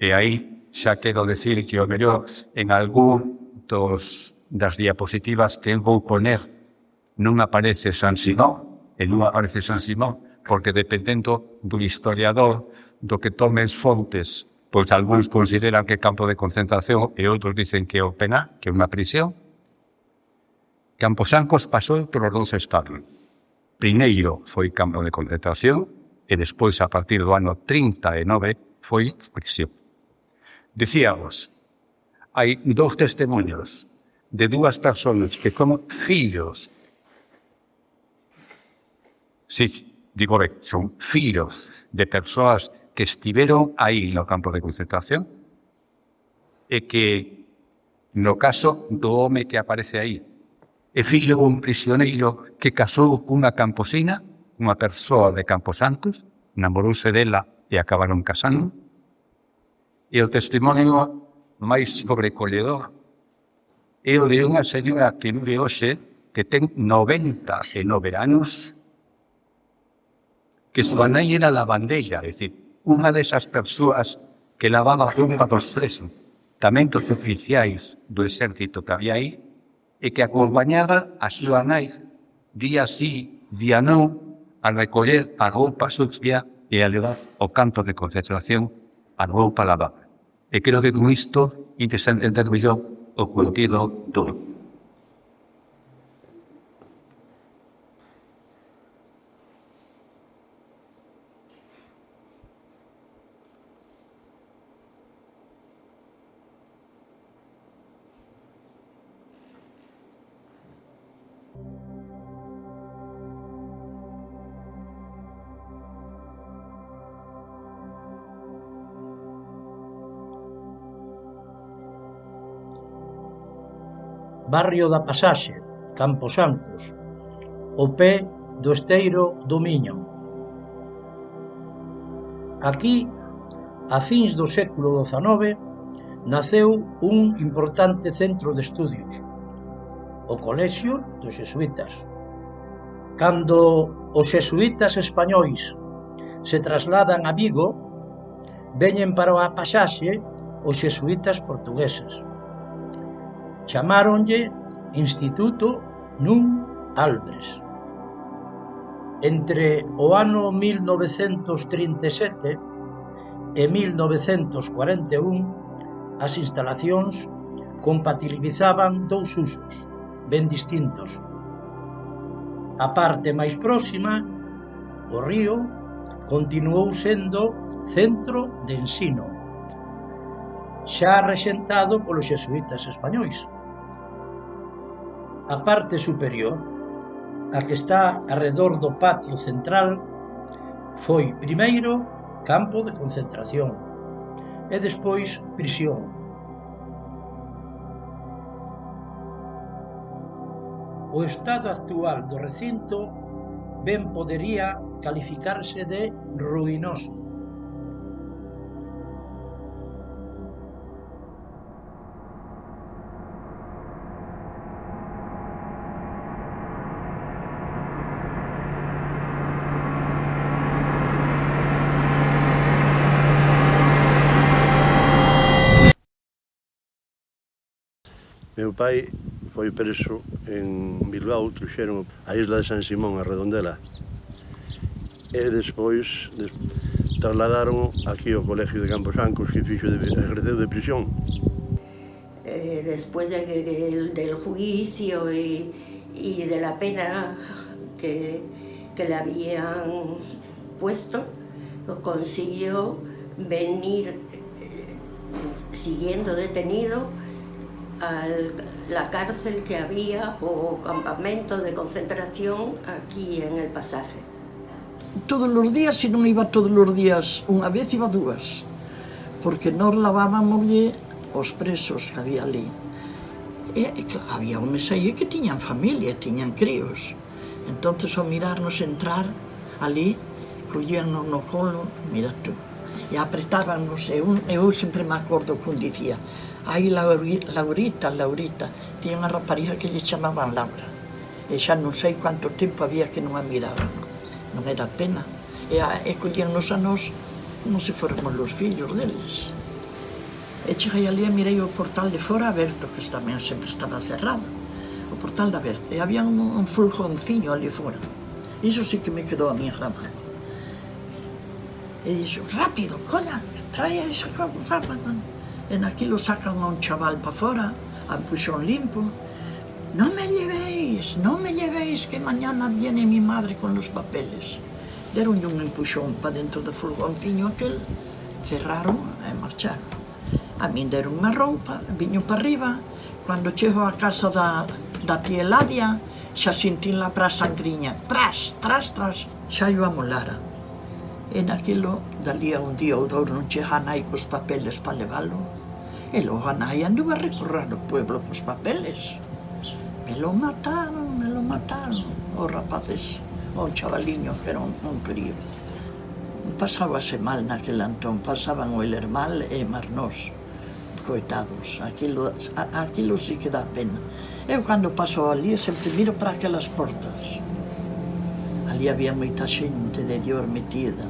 e aí xa quero decir que o mellor en algún das diapositivas que eu vou poner non aparece San Simón, e non aparece San Simón, porque dependendo do historiador, do que tomes fontes, pois algúns consideran que é campo de concentración e outros dicen que é o penal, que é unha prisión. Camposancos pasou por os 2 estados. primeiro foi campo de concentración e despois, a partir do ano 39, foi prisión. Dicíamos, hai 2 testemunhos de 2 persoas que son fillos. Sí, digo ben, son fillos de persoas que estiveron aí no campo de concentración e que, no caso do home que aparece aí, é fillo dun prisioneiro que casou cunha camposina, unha persoa de Camposantos, namorouse dela e acabaron casando. E o testimonio máis sobrecolledor é o de unha señora que vive hoxe, que ten 99 anos, que súa nai era lavandeira, é dicir, unha desas persoas que lavaba roupa dos testamentos oficiais do exército que había aí, e que acompañaba a súa nai día sí, día non, a recoller a roupa sucia e a levar ao campo de concentración a roupa lavada. E creo que con isto ides a entender mellor o contido do. Barrio da Pasaxe, Camposancos, ao pé do esteiro do Miño. Aquí, a fins do século XIX, naceu un importante centro de estudios, o Colexio dos Xesuítas. Cando os xesuítas españois se trasladan a Vigo, veñen para a Pasaxe os xesuítas portugueses. Chamáronlle Instituto Nun Albres. Entre o ano 1937 e 1941, as instalacións compatibilizaban 2 usos ben distintos. A parte máis próxima, o río, continuou sendo centro de ensino, xa rexentado polos xesuítas españois. A parte superior, a que está arredor do patio central, foi primeiro campo de concentración e despois prisión. O estado actual do recinto ben podería calificarse de ruinoso. Meu pai foi preso en Bilbao, trouxeron a isla de San Simón, a Redondela, e despois trasladaron aquí ao Colegio de Camposancos, que egreceu de prisión. Después del juicio y de la pena que le habían puesto, consiguió venir siguiendo detenido a la cárcel que había o campamento de concentración aquí en el Pasaje. Todos os días, se non iba todos os días, unha vez iba 2, porque nos lavábamoslle os presos que había ali. E claro, había homes aí que tiñan familia, tiñan críos. Entonces, ao mirarnos entrar ali, collíanos no colo, mira tú, e apretábanos, e eu sempre me acordo que un dicía, aí Laurita, tiña unha rapariga que lle chamaban Laura, e xa non sei quanto tempo había que non a miraban, non era pena, e collíanos a nós como se fóramos os fillos deles. E cheguei ali e mirei o portal de fora aberto, que tamén sempre estaba cerrado, o portal de aberto, e había un fulgonciño ali fora, iso sí que me quedou a mí grabado. E dixo, rápido, colla, trae esa capa, e naquilo sacan a un chaval para fora, a puxón limpo, no me llevéis, que mañana viene mi madre con los papeles. Deron un empuxón para dentro do furgonciño aquel, cerraron e marcharon. A min deron unha roupa, viño para arriba, cando chego á casa da tía Eladia, xa sentín la pra sangriña, tras, xa yo amolara. E naquilo, dali a un día ou dous non chega a nai cos papeles para levalo, e logo a nai anduva a recorrer o pueblo cos papeles. Me lo mataron, os rapaces, o chavaliño que era un crío. Pasábase mal naquel Antón, pasaban o eler mal e mar nós, coitados, aquilo sí que dá pena. Eu cando paso ali sempre miro para aquelas portas. Ali había moita xente de Dios metida,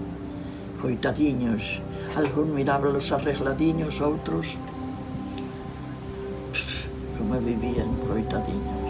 coitadiños, algún mirábalos arregladiños, outros como vivían, coitadiños.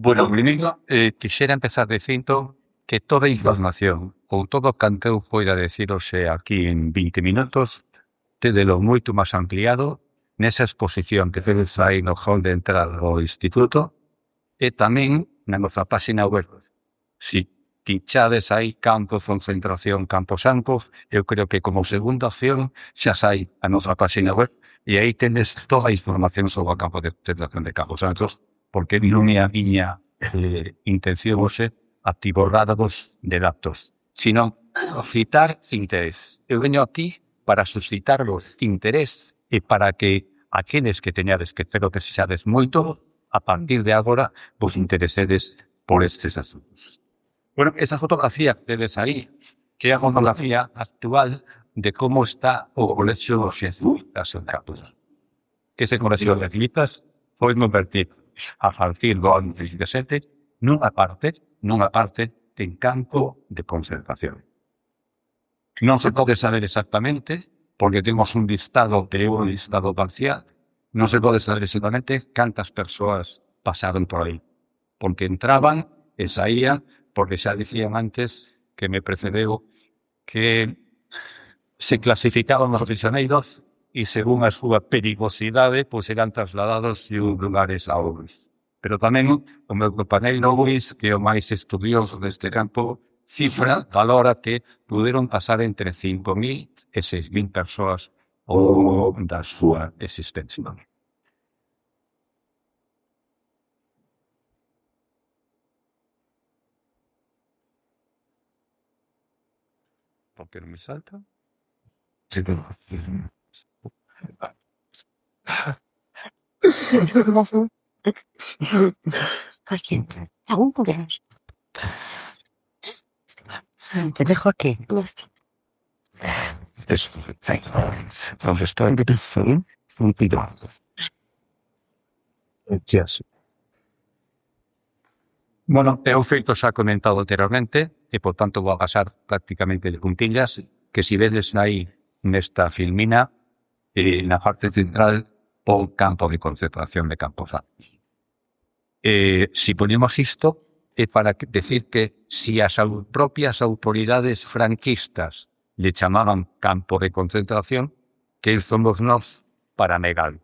Bueno, primeiro, quixera empezar dicindo que toda información ou todo canto eu poida decir hoxe aquí en 20 minutos tédelo moito máis ampliado nesa exposición que tedes aí no hall de entrada do Instituto e tamén na nosa página web. Si tichades aí Campos Concentración Campos Santos, eu creo que como segunda opción xa sai a nosa página web e aí tedes toda a información sobre o campo de concentración de Campos Santos, porque non é a miña intención hoxe atibordados de datos, sino citar interés. Eu veño aquí para suscitar o interés e para que aqueles que teñades, que espero que sexades moito, a partir de agora vos interesedes por estes asuntos. Bueno, esa fotografía que tedes aí, que é a fotografía actual de como está o colexio dos jesuítas en Campos. Ese colexio de jesuítas foi convertido a partir do ano 17 nunha parte en campo de concentración. Non se pode saber exactamente, porque temos un listado, pero un listado parcial, non se pode saber exactamente cantas persoas pasaron por aí, porque entraban e saían, porque xa dicían antes que me precedeu que se clasificaban os prisioneiros e según a súa perigosidade, pois eran trasladados de uns lugares a outros. Pero tamén o meu compañeiro Luis, que é o máis estudioso deste campo, valora que puderon pasar entre 5.000 e 6.000 persoas ao longo da súa existencia. ¿Por qué no me salta? Te dejo aquí. Bueno, é un feito xa comentado anteriormente e, por tanto, vou a pasar prácticamente de puntillas, que si vedes aí nesta filmina, na parte central, o campo de concentración de Campos Santos. Si ponemos isto, é para decir que si as propias autoridades franquistas le chamaban campo de concentración, que somos nós para negar.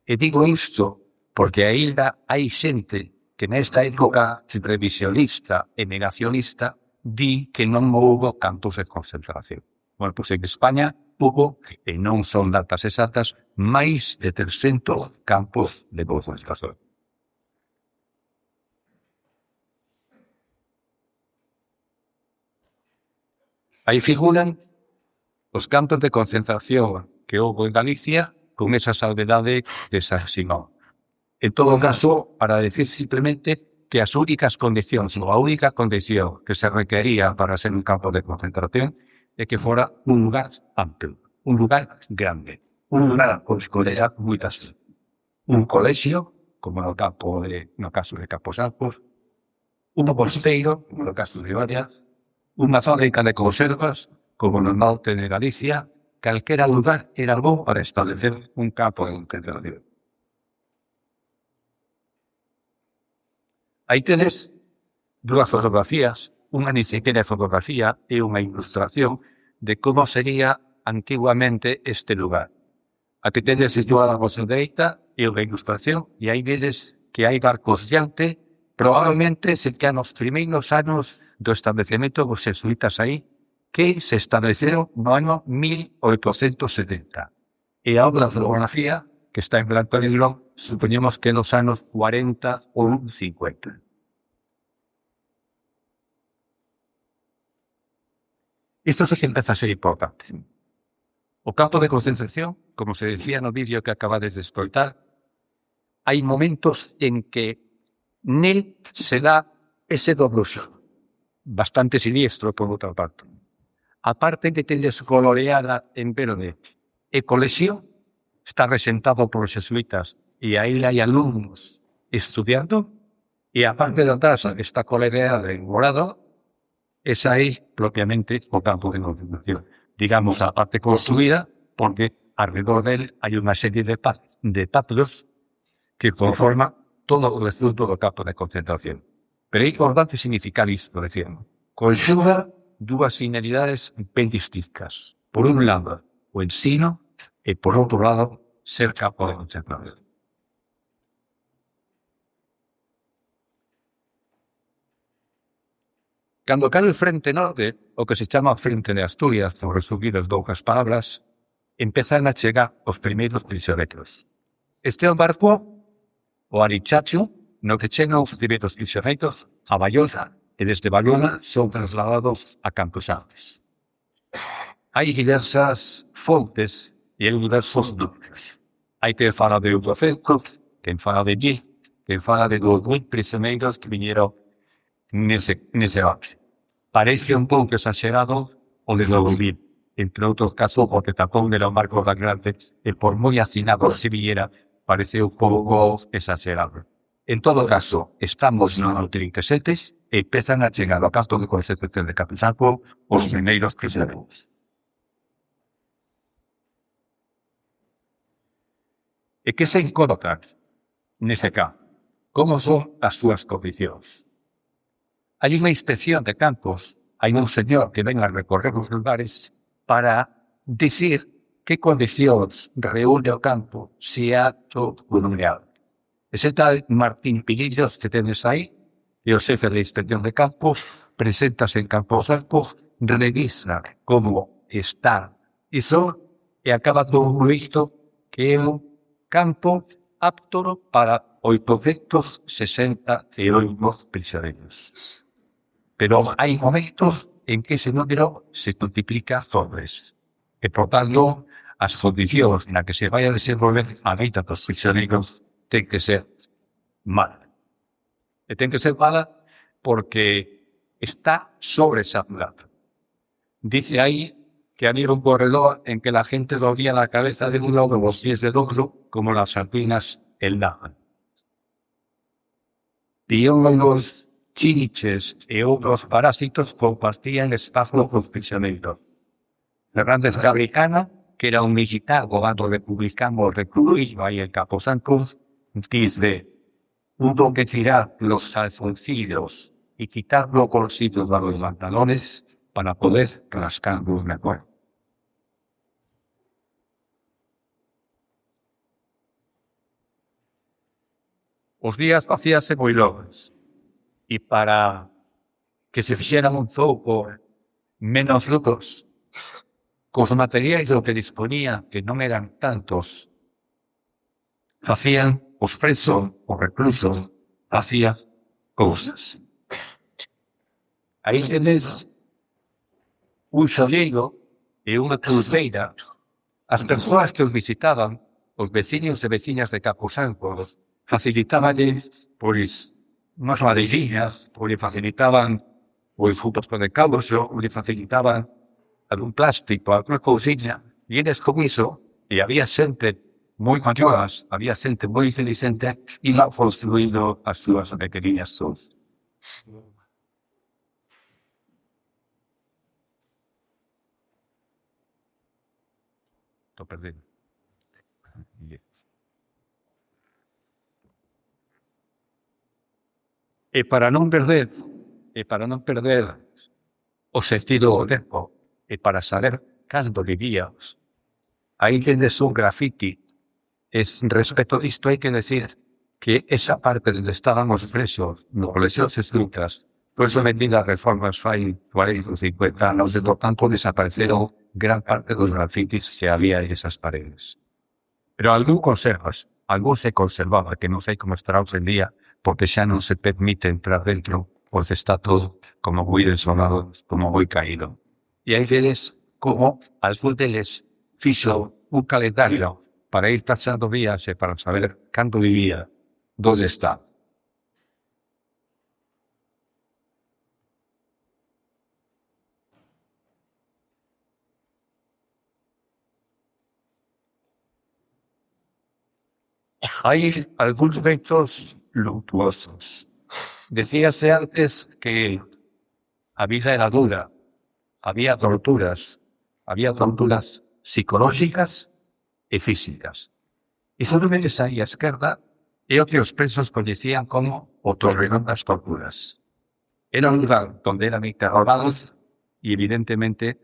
E digo isto porque aínda hai xente que nesta época revisionista e negacionista di que non houbo campos de concentración. Bueno, pois en España hubo, e non son datas exactas, máis de 300 campos de concentración. Aí figuran os campos de concentración que houve en Galicia con esa salvedade de San Simón. En todo caso, para decir simplemente que as únicas condicións, ou a única condición que se requería para ser un campo de concentración é que fora un lugar amplo, un lugar grande, un lugar con escoleras moitas. Un colexio, como no caso de Camposancos, un mosteiro, como no caso de Oria, unha fábrica de conservas, como no norte de Galicia, calquera lugar era bo para establecer un campo de concentración. Aí tenes dúas fotografías, unha ni siquiera fotografía e unha ilustración de como sería antiguamente este lugar. Aquí tenes situada a vosa dereita e unha ilustración, e aí vedes que hai barcos diante, probablemente se que nos primeiros anos do establecemento dos jesuítas aí, que se estableceron no ano 1870. E a outra fotografía, que está en blanco e negro, supoñemos que nos anos 40 ou 50. Isto se que empeza a ser importante. O campo de concentración, como se decía no vídeo que acabades de escoitar, hai momentos en que nel se dá ese dobruxo, bastante siniestro por outra parte. A parte que tedes coloreada en verde e colexio, está resentado por os jesuítas e aí hai alumnos estudiando, e a parte de atrás está coloreada en morado, esa é propiamente o campo de concentración. Digamos, a parte construída, porque alrededor del hai unha serie de patios que conforman todo o recinto do campo de concentración. Pero é importante significar isto, decíamos. Conxuga dúas finalidades ben distintas. Por un lado, o ensino, e por outro lado, ser campo de concentración. Cando cae o frente norte, o que se chama frente de Asturias, por resumidas dougas palabras, empezan a chegar os primeiros prisioneiros. Este é o barco, o Arichacho, no que chegan os primeiros prisioneiros a Bayona, e desde Bayona son trasladados a Camposancos. Hai diversas fontes e hai diversos números. Hai que fala de 800, quen fala de 1000, quen fala de 2000 prisioneiros que viñeron nese base. Parece un pouco exagerado o de 2000, entre outros casos porque tapón era un barco tan grande e por moi hacinado se viñera, parece un pouco exagerado. En todo caso, estamos no ano 37 e empezan a chegar ao campo de concentración de Camposancos os primeiros prisioneiros. E que se encontran nese campo? Como son as súas condicións? Hai unha inspección de campos, hai un señor que ven a recorrer os lugares para dicir que condicións reúne o campo se apto ou non é apto. Ese tal Martín Pilillos que tenes aí, e o xefe de inspección de campos, preséntase en Camposancos, revisa como está iso e acaba todo listo que é un campo apto para 868 prisioneiros. Pero hai momentos en que ese número se multiplica sobres. E, por tanto, as condicións na que se vai a desenvolver a vida dos prisioneiros ten que ser mala. E ten que ser mala porque está sobresaturado. Dice aí que había un corredor en que la gente dolía la cabeza de un lado, los pies del otro, como las sardinas en lava. Biólogos, chinches e outros parásitos compartían espacio cos prisioneiros. Fernández Fabricana, que era un militar gobando republicano recluído aí en Camposancos, dice: hubo que tirar los calzoncillos y quitar los bolsillos de los pantalones para poder rascarlos mejor. Os días facíase moi longos, e para que se fixeran un pouco menos lucros, cos materiais do que disponía, que non eran tantos, facían os presos, os reclusos, facían cousas. Aí tenes un xoleiro e unha cruceira. As persoas que os visitaban, os veciños e veciñas de Camposancos, facilitabanles, pois, unhas madeirinhas, ou lle facilitaban os frutos de caucho, ou lle facilitaban algún plástico, alguna cousiña, e eles con iso, e había xente moi maioras, había xente moi inteligente, iba construindo as súas pequeniñas torres. Estou perdido. E para non perder o sentido do tempo, e para saber cando vivíamos, aí tendes un grafiti. Respecto disto hai que decir que esa parte onde estábamos presos no colexio de jesuítas foi sometida a reformas fai 40 ou 50 anos, e por tanto desapareceron gran parte dos grafitis que había en esas paredes. Pero algún se conservaba, que non sei como estará hoxe en día, porque xa non se permite entrar dentro, pois está todo como moi desolado, como moi caído. E aí vedes como algún deles fixo un calendario para ir tachando días e para saber cando vivía, onde está. Hai algúns feitos luctuosos. Decíase antes que a vida era dura, había torturas psicolóxicas e físicas. Iso non vedes aí á esquerda é o que os presos coñecían como o Torreón das Torturas. Era un lugar onde eran interrogados e, evidentemente,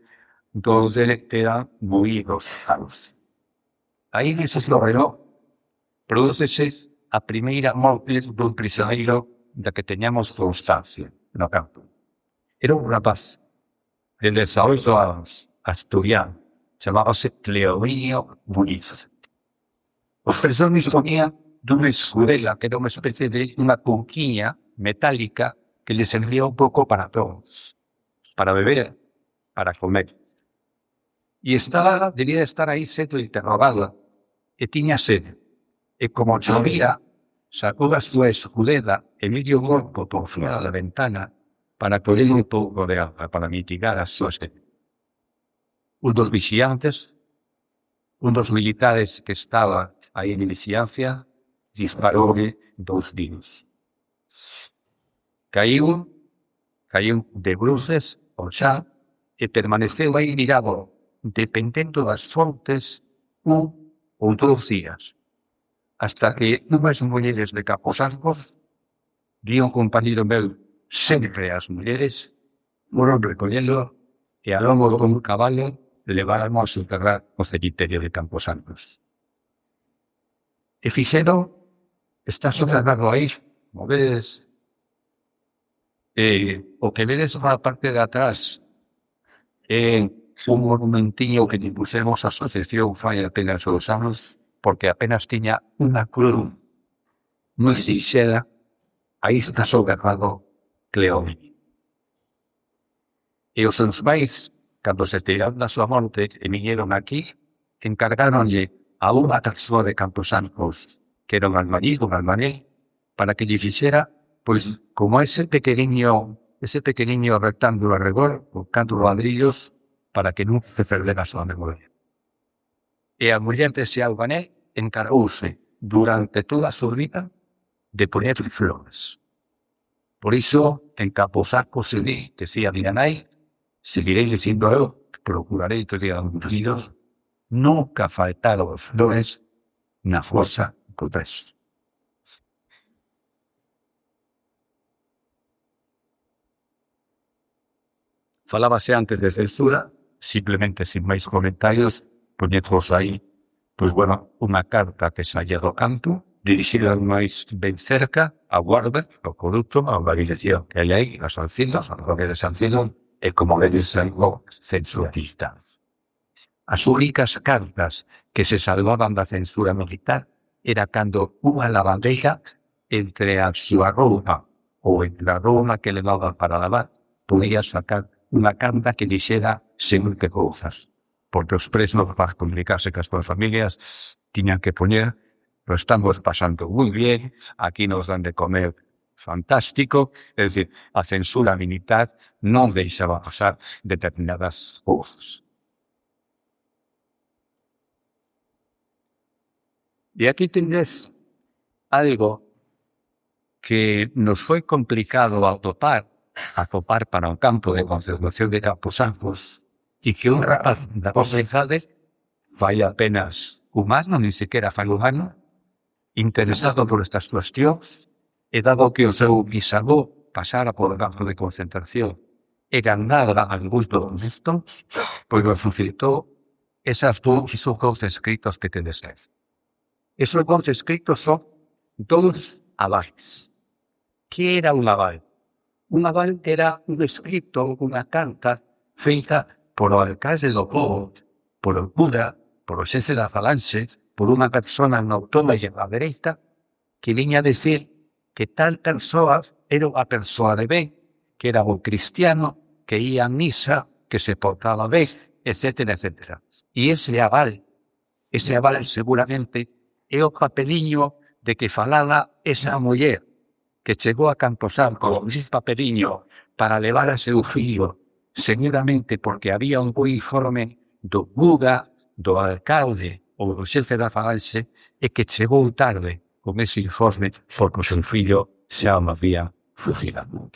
onde eran moídos a luz. Aí nese Torreón prodúcese a primeira morte dun prisioneiro da que teñamos constancia no campo. Era un rapaz de 18 anos, asturiano, chamábase Cleovinio Muniz. Os presos disponían dunha escudela que era unha especie de unha cunquiña metálica que les servía un pouco para todos, para beber, para comer. E debía estar aí sendo interrogada e tiña sede. E como chovía, sacou a súa escudela e medio corpo por fora da ventana para coller un pouco de agua, para mitigar a súa sede. Un dos vixiantes, un dos militares que estaba aí en vixiancia, disparoulle 2 tiros. Caíu de bruces ao xa e permaneceu aí mirado, dependendo das fontes, 1 ou 2 días, hasta que unhas mulleres de Camposancos, di un compañero meu, sempre as mulleres, foron recollendo e a lombo dun cabalo leváramos a enterrar o cemiterio de Camposancos. E fixeron, está soterrado aí, como vedes, o que vedes na parte de atrás é un monumentiño que lle pusemos a asociación fai apenas 2 anos, porque apenas tiña unha cruz moi sinxela, aí está soterrado Cleómenes. E os seus pais, cando se tiraron da súa morte e viñeron aquí, encargáronlle a unha persoa de Camposancos, que era un albañil, para que lle fixera, pois, como ese pequeniño rectángulo arredor, con 4 ladrillos, para que non se perdera a súa memoria. E a muller dese albanel encargouse durante toda a súa vida de poner flores. Por iso, en Camposancos se di, decía mi nai, seguirei dicindo eu, procurarei que digan unidos, nunca faltaron flores na fosa do Teso. Falábase antes de censura, simplemente sin máis comentarios, poñemos aí, pois bueno, unha carta que saía do canto, dirixida máis ben cerca a Guarda, ao conduto, a organización que hai aí, as Sancinos, a Roque de Sancinos, e como vedes algo censurista. As únicas cartas que se salvaban da censura militar era cando unha lavandeira entre a súa roupa ou entre a roupa que levaba para lavar podía sacar unha carta que dixera según que cousas. Porque os presos, para comunicarse cas súas familias, tiñan que poñer: lo estamos pasando moi bien, aquí nos dan de comer fantástico, é dicir, a censura militar non deixaba pasar determinadas cousas. E aquí tendes algo que nos foi complicado atopar para o campo de conservación de Camposancos e que un rapaz da vosa idade fai apenas un ano, ni sequera fai un ano, interesado por estas cuestións, e dado que o seu bisavó pasara por campo de concentración e ganara algún documento, pois nos facilitou esos dous escritos que tedes aí. Esos dous escritos son dous avales. Que era un aval? Un aval era un escrito, unha carta feita por o alcalde do pobo, por o cura, por o xefe da falanxe, por unha persona na autónoma e na dereita, que viña a decir que tal persoa era unha persoa de ben, que era un cristiano, que ia a misa, que se portaba ben, etcétera, etcétera. E ese aval seguramente é o papeliño de que falaba esa muller que chegou a Camposancos con ese papeliño para levar a seu fillo, seguramente porque había un bo informe do cura, do alcalde ou do xefe da falanxe, e que chegou tarde con ese informe porque o seu fillo xa o había fusilado.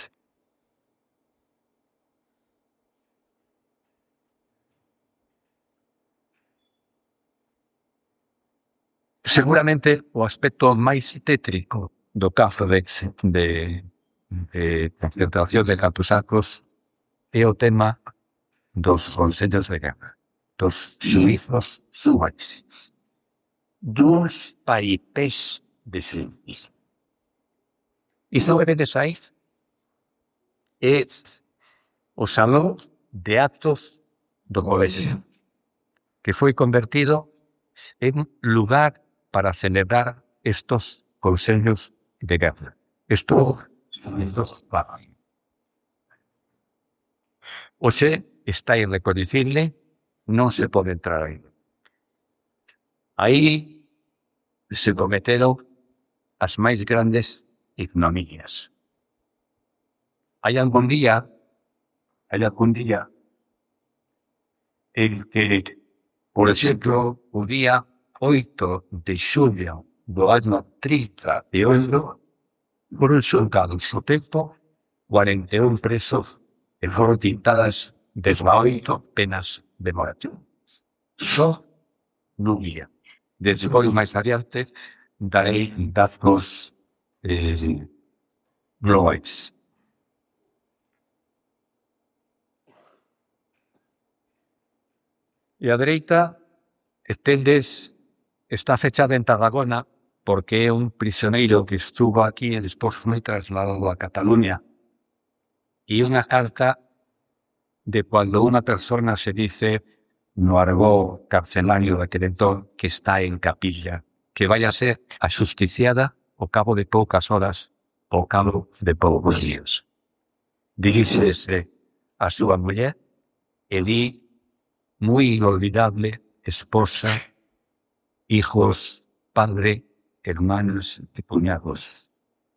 Seguramente o aspecto máis tétrico do caso de concentración de Camposancos é o tema dos consellos de guerra, dos xuízos sumarísimos, dos paipés de xuízos. Iso que vedes aí é o salón de actos do colexio, que foi convertido en lugar para celebrar estos consellos de guerra. Estos Oxe está irreconocible, non se pode entrar aí. Aí se cometeron as máis grandes ignominias. Hai algún día en que, por exemplo, o día 8 de xulio do ano 38, foron xulgados o tempo 41 presos e foron dictadas 18 penas de morte. Só nun día. Despois, máis adiante, darei datos globais. E a dereita, está fechada en Tarragona porque é un prisioneiro que estuvo aquí e despois foi trasladado a Cataluña. E unha carta de cuando unha persona se dice no argó carcelario daquele entón que está en capilla, que vai a ser axusticiada ao cabo de poucas horas, ao cabo de poucos días. Diríxese a súa muller e di moi inolvidable esposa, hijos, padre, hermanos y cuñados,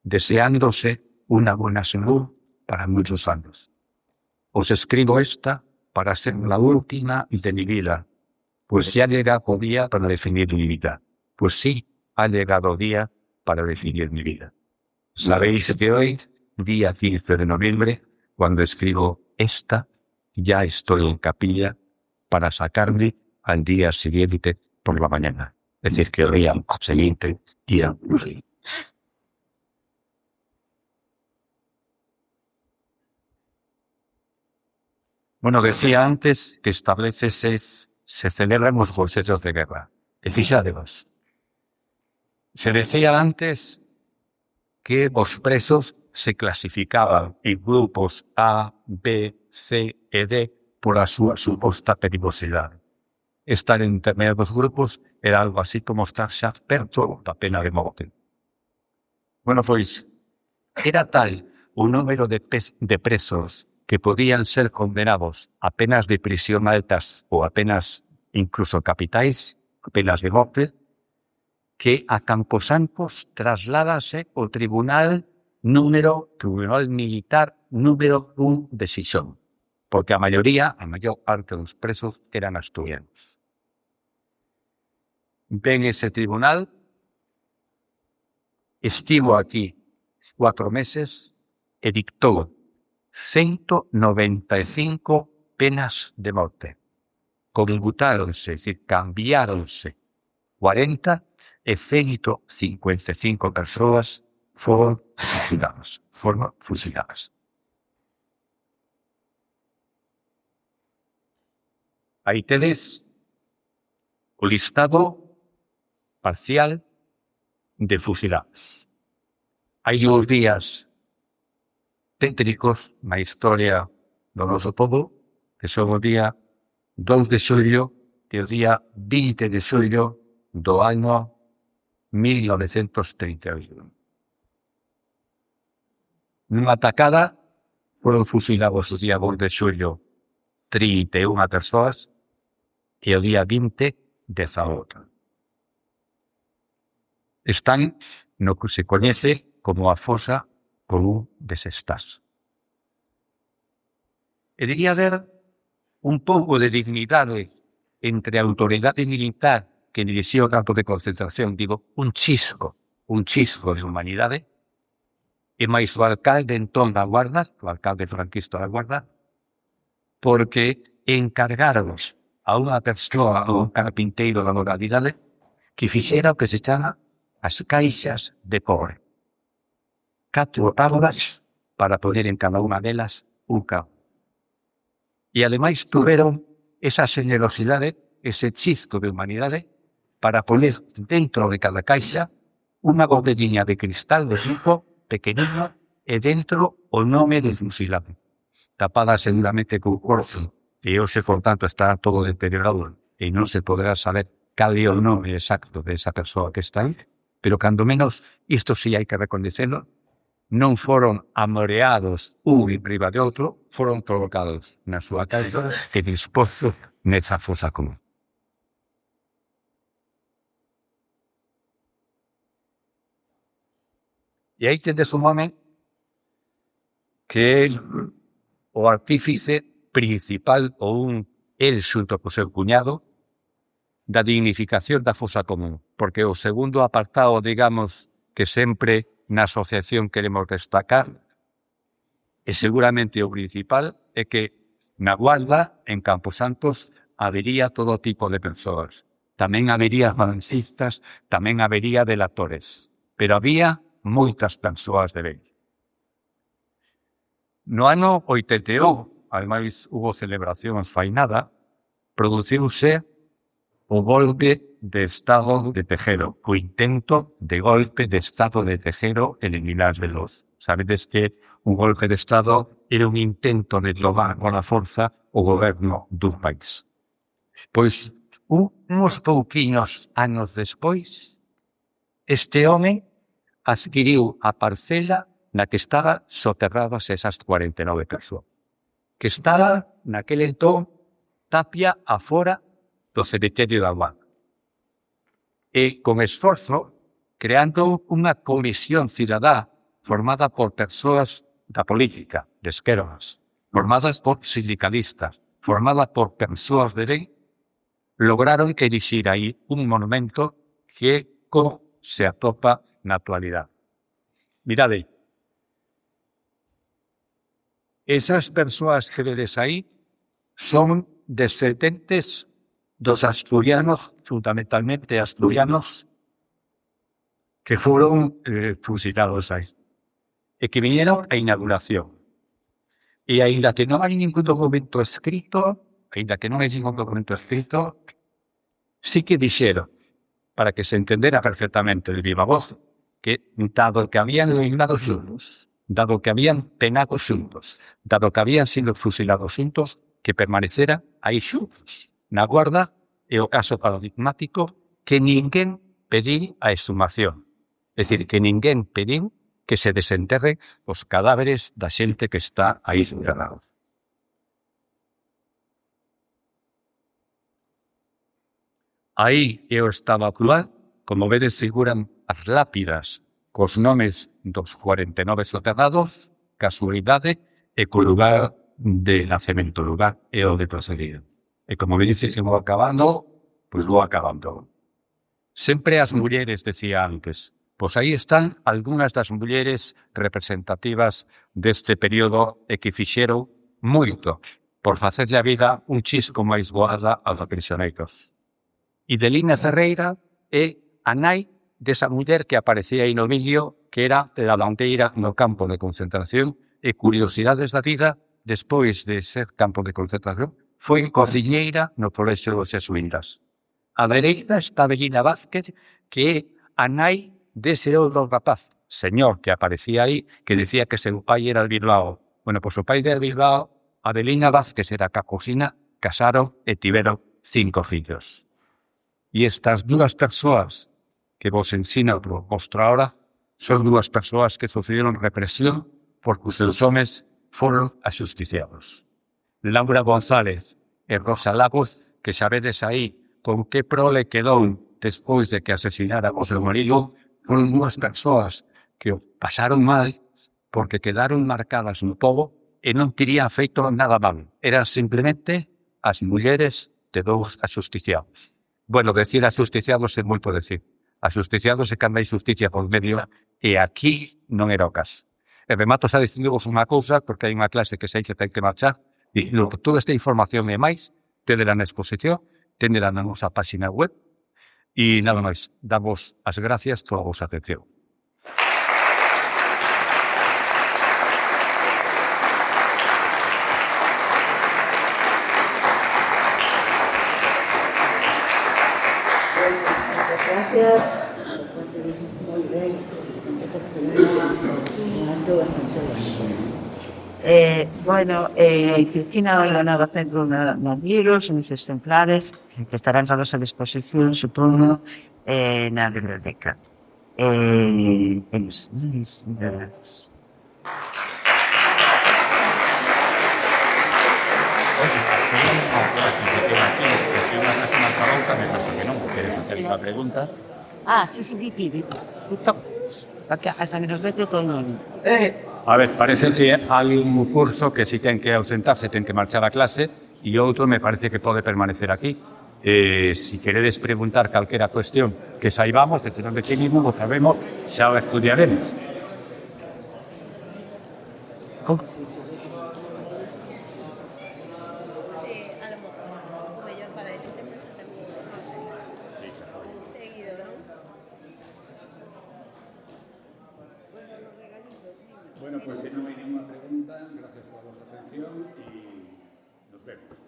deseándose una buena salud para muchos años. Os escribo esta para ser la última de mi vida, pues ya ha llegado el día para definir mi vida. Pues sí, ha llegado el día para definir mi vida. Sabéis que hoy, día 15 de noviembre, cuando escribo esta, ya estoy en capilla para sacarme al día siguiente por la mañana. Es decir, que el día siguiente día. Bueno, decía antes que se celebran los consellos de guerra. E fixadevos. Se decía antes que os presos se clasificaban en grupos A, B, C e D por a súa suposta perigosidade. Estar en determinados grupos era algo así como estar xa perto da pena de morte. Bueno, pois, era tal o número de presos que podían ser condenados a penas de prisión altas ou a penas incluso capitais, penas de morte, que a Camposancos trasládase o Tribunal Tribunal Militar número 1 de Xixón, porque a maior parte dos presos eran asturianos. Ben ese tribunal, estivo aquí 4 meses e dictou 195 penas de morte. Conmutáronse, es decir, cambiáronse 40 e 155 persoas foron fusiladas. Aí tedes o listado parcial de fusilados. Hai uns días tétricos na historia do noso povo, que son o día 2 de xullo e o día 20 de xullo do ano 1931. Nunha atacada foron fusilados o día 2 de xullo 31 persoas e o día 20 18. Están no que se coñece como a fosa común de Sestás. E debía haber un pouco de dignidade entre a autoridade militar que dirixía o campo de concentración, digo, un chisco de humanidade, e máis o alcalde entón da Guarda, o alcalde franquista da Guarda, porque encargaros a unha persoa, a un carpinteiro da localidade, que fixera o que se chama as caixas de cobre. 4 tábolas para poner en cada unha delas un cabo. E ademais tuveron esa generosidade, ese chisco de humanidade, para poner dentro de cada caixa unha botellina de cristal de lujo pequenino e dentro o nome do fusilado, tapada seguramente con cuarzo, e hoxe, por tanto, está todo deteriorado e non se poderá saber cal é o nome exacto de esa persoa que está aí, pero cando menos, isto sí hai que recoñecelo, non foron amoreados un en riba de outro, foron colocados na súa caixa e dispostos nesa fosa común. E aí tendes un home que é o artífice principal ou el xunto co seu cuñado da dignificación da fosa común, porque o segundo apartado, digamos, que sempre na asociación queremos destacar, e seguramente o principal, é que na Guarda, en Camposantos, habería todo tipo de persoas. Tamén habería falancistas, tamén habería delatores, pero había moitas persoas de ben. No ano 81, ademais hubo celebracións fai nada, produciuse o golpe de Estado de Tejero, o intento de golpe de Estado de Tejero en Vilar de Los. Sabedes que un golpe de Estado era un intento de tomar con a forza o goberno dun país. Pois, uns pouquiños anos despois, este home adquiriu a parcela na que estaban soterradas esas 49 persoas, que estaba naquele entón Tapia afora do cemiterio da Guarda. E con esforzo, creando unha comisión cidadá formada por persoas da política, de esquerdas, formadas por sindicalistas, formada por persoas de ben, lograron erixir aí un monumento que se atopa na actualidade. Mirade, esas persoas que vedes aí son descendentes dos asturianos, fundamentalmente asturianos, que foron fusilados aí, e que viñeron a inauguración. E aínda que non hai ningún documento escrito, sí que dixeron, para que se entendera perfectamente de viva voz, que dado que habían eliminado xuntos, dado que habían penado xuntos, dado que habían sido fusilados xuntos, que permaneceran aí xuntos. Na Guarda é o caso paradigmático que ninguén pediu a exhumación. É dicir, que ninguén pediu que se desenterren os cadáveres da xente que está aí enterrado. Aí é o estado actual, como vedes figuran as lápidas cos nomes dos 49 soterrados, casualidade, e co lugar de nacemento, lugar e o de procedido. E como me dice que vou acabando, pois vou acabando. Sempre as mulleres, decía antes, pois aí están algunhas das mulleres representativas deste período e que fixeron moito por facerlle a vida un chisco máis boada aos prisioneiros. Idelina Ferreira é a nai desa muller que aparecía aí no vídeo, que era a bandeira no campo de concentración e curiosidades da vida, despois de ser campo de concentración, foi cociñeira no colexio dos Xesuítas. A dereita está Avelina Vázquez, que é a nai dese outro rapaz, señor que aparecía aí, que decía que seu pai era de Bilbao. Bueno, pois o pai de Bilbao, Avelina Vázquez era ca cocina, casaron e tiveron 5 fillos. E estas dúas persoas que vos ensino por mostro ahora son dúas persoas que sufrieron represión porque os seus homes foron axusticiados. Laura González e Rosa Lagos, que sabedes aí con que prole quedou despois de que asesinara o seu marido, foron dúas persoas que o pasaron mal porque quedaron marcadas no pobo e non terían feito nada mal. Eran simplemente as mulleres de dous axusticiados. Bueno, decir axusticiados é moito decir. Axusticiados é cando hai justicia por medio e aquí non era o caso. E remato xa dicindovos unha cousa, porque hai unha clase que sei que ten que marchar, e toda esta información e máis, tedela na exposición, tendela na nosa página web, e nada máis, damos as gracias pola vosa atención. Gracias. Muy bien. Bueno, Cristina Leonardo va a hacer unos libros, unos exemplares, que estarán a vosa disposición, supongo, na biblioteca. Ah, sí, pide. Porque hasta que nos vete todo. A ver, parece que hai un curso que si ten que ausentarse, ten que marchar a clase, e outro me parece que pode permanecer aquí. Si queredes preguntar calquera cuestión que saibamos, desde onde que mismo lo sabemos, xa o estudiaremos. Bueno, pues si no hay ninguna pregunta, gracias por vuestra atención y nos vemos.